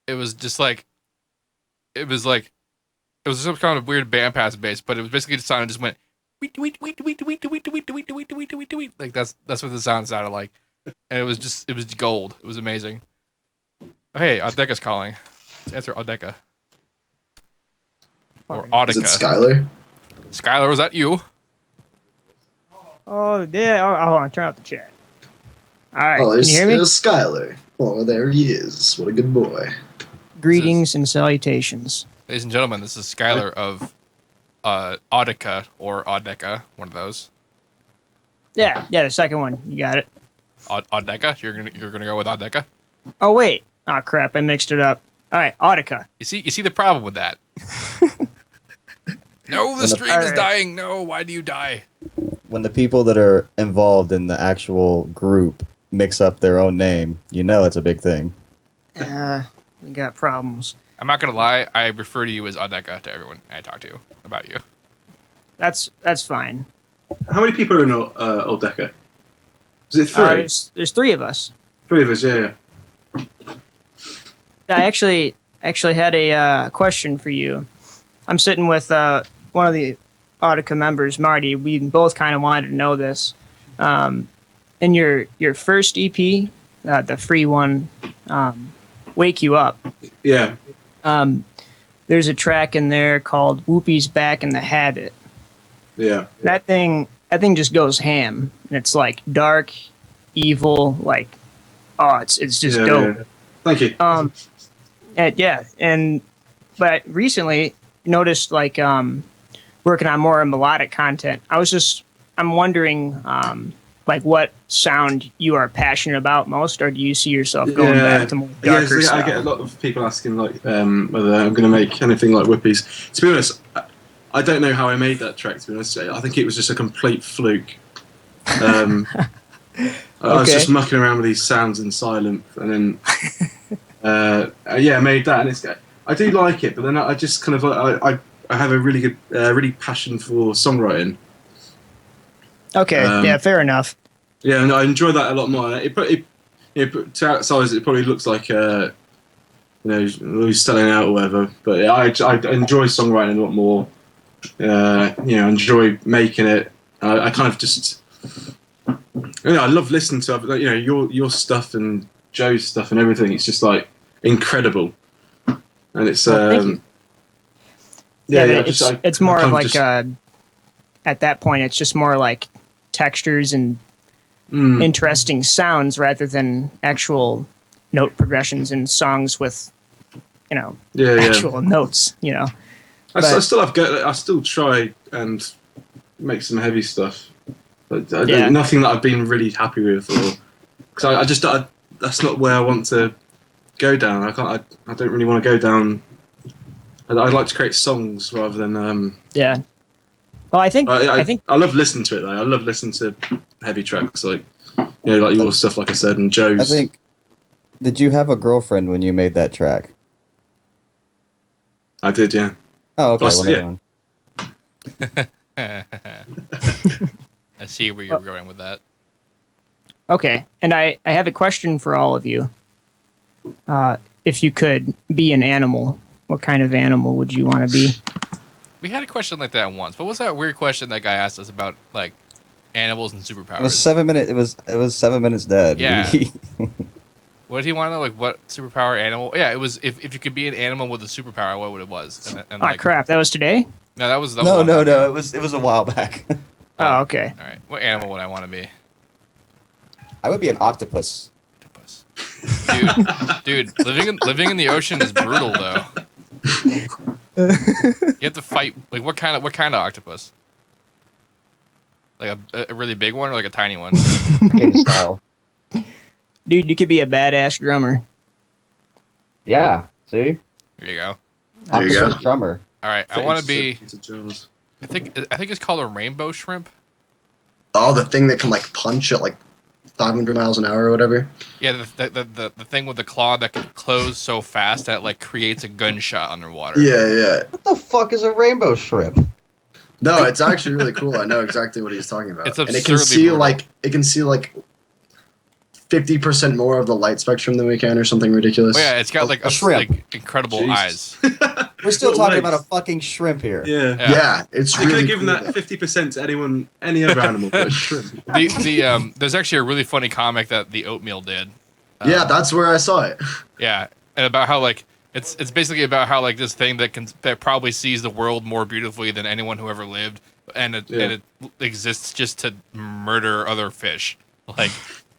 It was just like, it was some kind of weird bandpass bass, but it was basically the sound just went tweet tweet tweet tweet tweet tweet tweet tweet tweet tweet tweet tweet. Like that's what the sound sounded like, and it was gold. It was amazing. Oh, hey, Audeka's calling. Let's answer Audeka. Or Audica. Is it Skylar? Skylar, was that you? Oh, yeah. Oh, hold on. Turn off the chat. All right. Oh, Can you hear me? there's Skylar. Oh, there he is. What a good boy. Greetings and salutations. Ladies and gentlemen, this is Skylar of Audica or Audeka, one of those. Yeah, the second one. You got it. Audeca? You're gonna go with Audeca? Oh wait. Oh crap! I mixed it up. All right, Audica. You see the problem with that. No, the stream is dying. No, why do you die? When the people that are involved in the actual group mix up their own name, you know it's a big thing. We got problems. I'm not gonna lie. I refer to you as Audeca to everyone I talk to about you. That's fine. How many people are in Audeca? Is it 3? There's 3 of us. 3 of us, yeah. I actually had a question for you. I'm sitting with one of the Audica members, Marty. We both kind of wanted to know this. In your first EP, the free one, Wake You Up. Yeah. There's a track in there called Whoopi's Back in the Habit. Yeah. That thing just goes ham. And it's like dark, evil, like it's just dope. Yeah. Thank you. But recently noticed like working on more melodic content. I'm wondering like what sound you are passionate about most, or do you see yourself going back to more darker I style? get a lot of people asking like whether I'm going to make anything like Whippies. To be honest, I don't know how I made that track. To be honest, I think it was just a complete fluke. I was just mucking around with these sounds in silent, and then I made that, and I do like it, but then I just kind of I have a really good really passion for songwriting. Okay, fair enough. Yeah, and I enjoy that a lot more. To outsiders, it probably looks like he's selling out or whatever. But yeah, I enjoy songwriting a lot more. Enjoy making it. I kind of just, I love listening to your stuff and Joe's stuff and everything. It's just like incredible, and it's thank you. It's more of like at that point, it's just more like textures and interesting sounds rather than actual note progressions in songs with actual notes. I still try and make some heavy stuff, but nothing that I've been really happy with, because that's not where I want to go down. I don't really want to go down. I like to create songs rather than Well, I think I love listening to it though. I love listening to heavy tracks like like your stuff, like I said, and Joe's. I think. Did you have a girlfriend when you made that track? I did, yeah. Oh, okay. Plus, I see where you're going with that. Okay, and I have a question for all of you. If you could be an animal, what kind of animal would you want to be? We had a question like that once. What was that weird question that guy asked us about, like, animals and superpowers? It was 7 minutes. It was 7 minutes dead. Yeah. What did he want to know? Like, what superpower animal? Yeah, it was if you could be an animal with a superpower, what it was? And Crap! That was today. No, that was no. It was a while back. Oh, okay. All right. What animal would I want to be? I would be an octopus. Dude, living in the ocean is brutal though. You have to fight. Like, what kind of octopus? Like a really big one or like a tiny one? Style. Dude, you could be a badass drummer. Yeah. See. There you go. There you go. Drummer. All right, I want to be. I think it's called a rainbow shrimp. Oh, the thing that can like punch at like 500 miles an hour or whatever. Yeah, the thing with the claw that can close so fast that it like creates a gunshot underwater. Yeah. What the fuck is a rainbow shrimp? No, it's actually really cool. I know exactly what he's talking about. It's and it can see brutal. 50% more of the light spectrum than we can, or something ridiculous. Oh, yeah, it's got like a shrimp. Like incredible eyes. We're still talking about a fucking shrimp here. Yeah. It's I could really have given cool, that 50% to any other animal, but a shrimp. There's actually a really funny comic that the Oatmeal did. Yeah, that's where I saw it. Yeah, and about how like it's basically about how like this thing that probably sees the world more beautifully than anyone who ever lived, and it exists just to murder other fish, like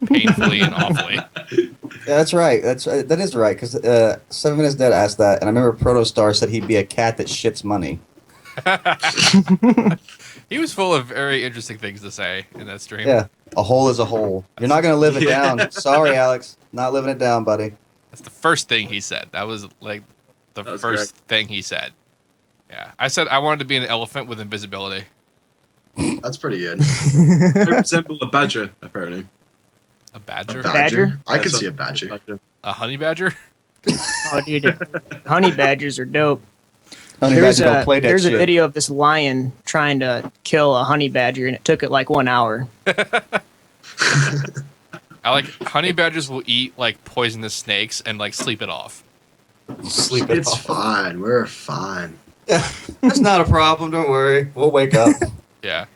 painfully and awfully. Yeah, that's right. That is right. Because 7 Minutes Dead asked that, and I remember Protostar said he'd be a cat that shits money. He was full of very interesting things to say in that stream. Yeah, a hole is a hole. You're not gonna live it down. Sorry, Alex, not living it down, buddy. That's the first thing he said. That was like the first thing he said. Yeah, I said I wanted to be an elephant with invisibility. That's pretty good. I resemble a badger, apparently. A badger? Badger? I could see a badger. A honey badger? Oh, dude, honey badgers are dope. Honey There's badger don't play that there's a shit. video of this lion trying to kill a honey badger, and it took it like 1 hour. I like honey badgers will eat like poisonous snakes and like sleep it off. Sleep it It's off. fine. We're fine. That's not a problem. Don't worry. We'll wake up. Yeah.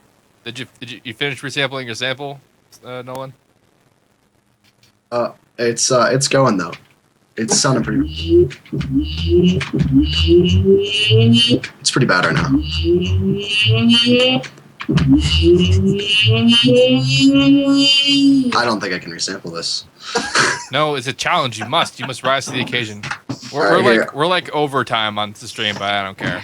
Did you finish resampling your sample, Nolan? It's going though. It's sounding pretty. It's pretty bad right now. I don't think I can resample this. No, it's a challenge. You must rise to the occasion. Alright, here. We're like overtime on the stream, but I don't care.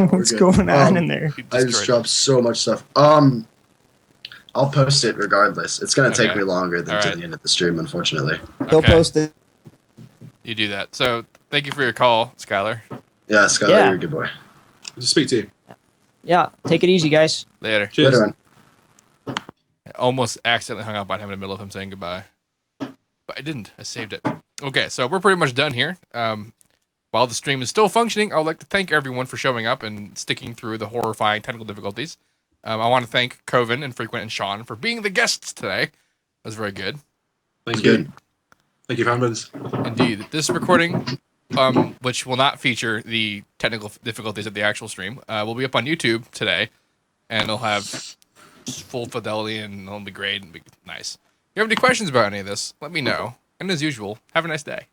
What's good. going on in there? I just dropped so much stuff. I'll post it regardless. It's gonna take Okay. me longer than to the end of the stream, unfortunately. He'll Okay. post it. You do that. So thank you for your call, Skylar. Yeah, Skylar, Yeah. you're a good boy. Good to speak to you. Yeah, take it easy, guys. Later. Cheers. Later, man. I almost accidentally hung up on him in the middle of him saying goodbye. But I didn't. I saved it. Okay, so we're pretty much done here. While the stream is still functioning, I would like to thank everyone for showing up and sticking through the horrifying technical difficulties. I want to thank Koven and Frequent and Shaun for being the guests today. That was very good. Thank you. Thank you for having us. Indeed. This recording, which will not feature the technical difficulties of the actual stream, will be up on YouTube today, and it'll have full fidelity and it'll be great and be nice. If you have any questions about any of this, let me know. And as usual, have a nice day.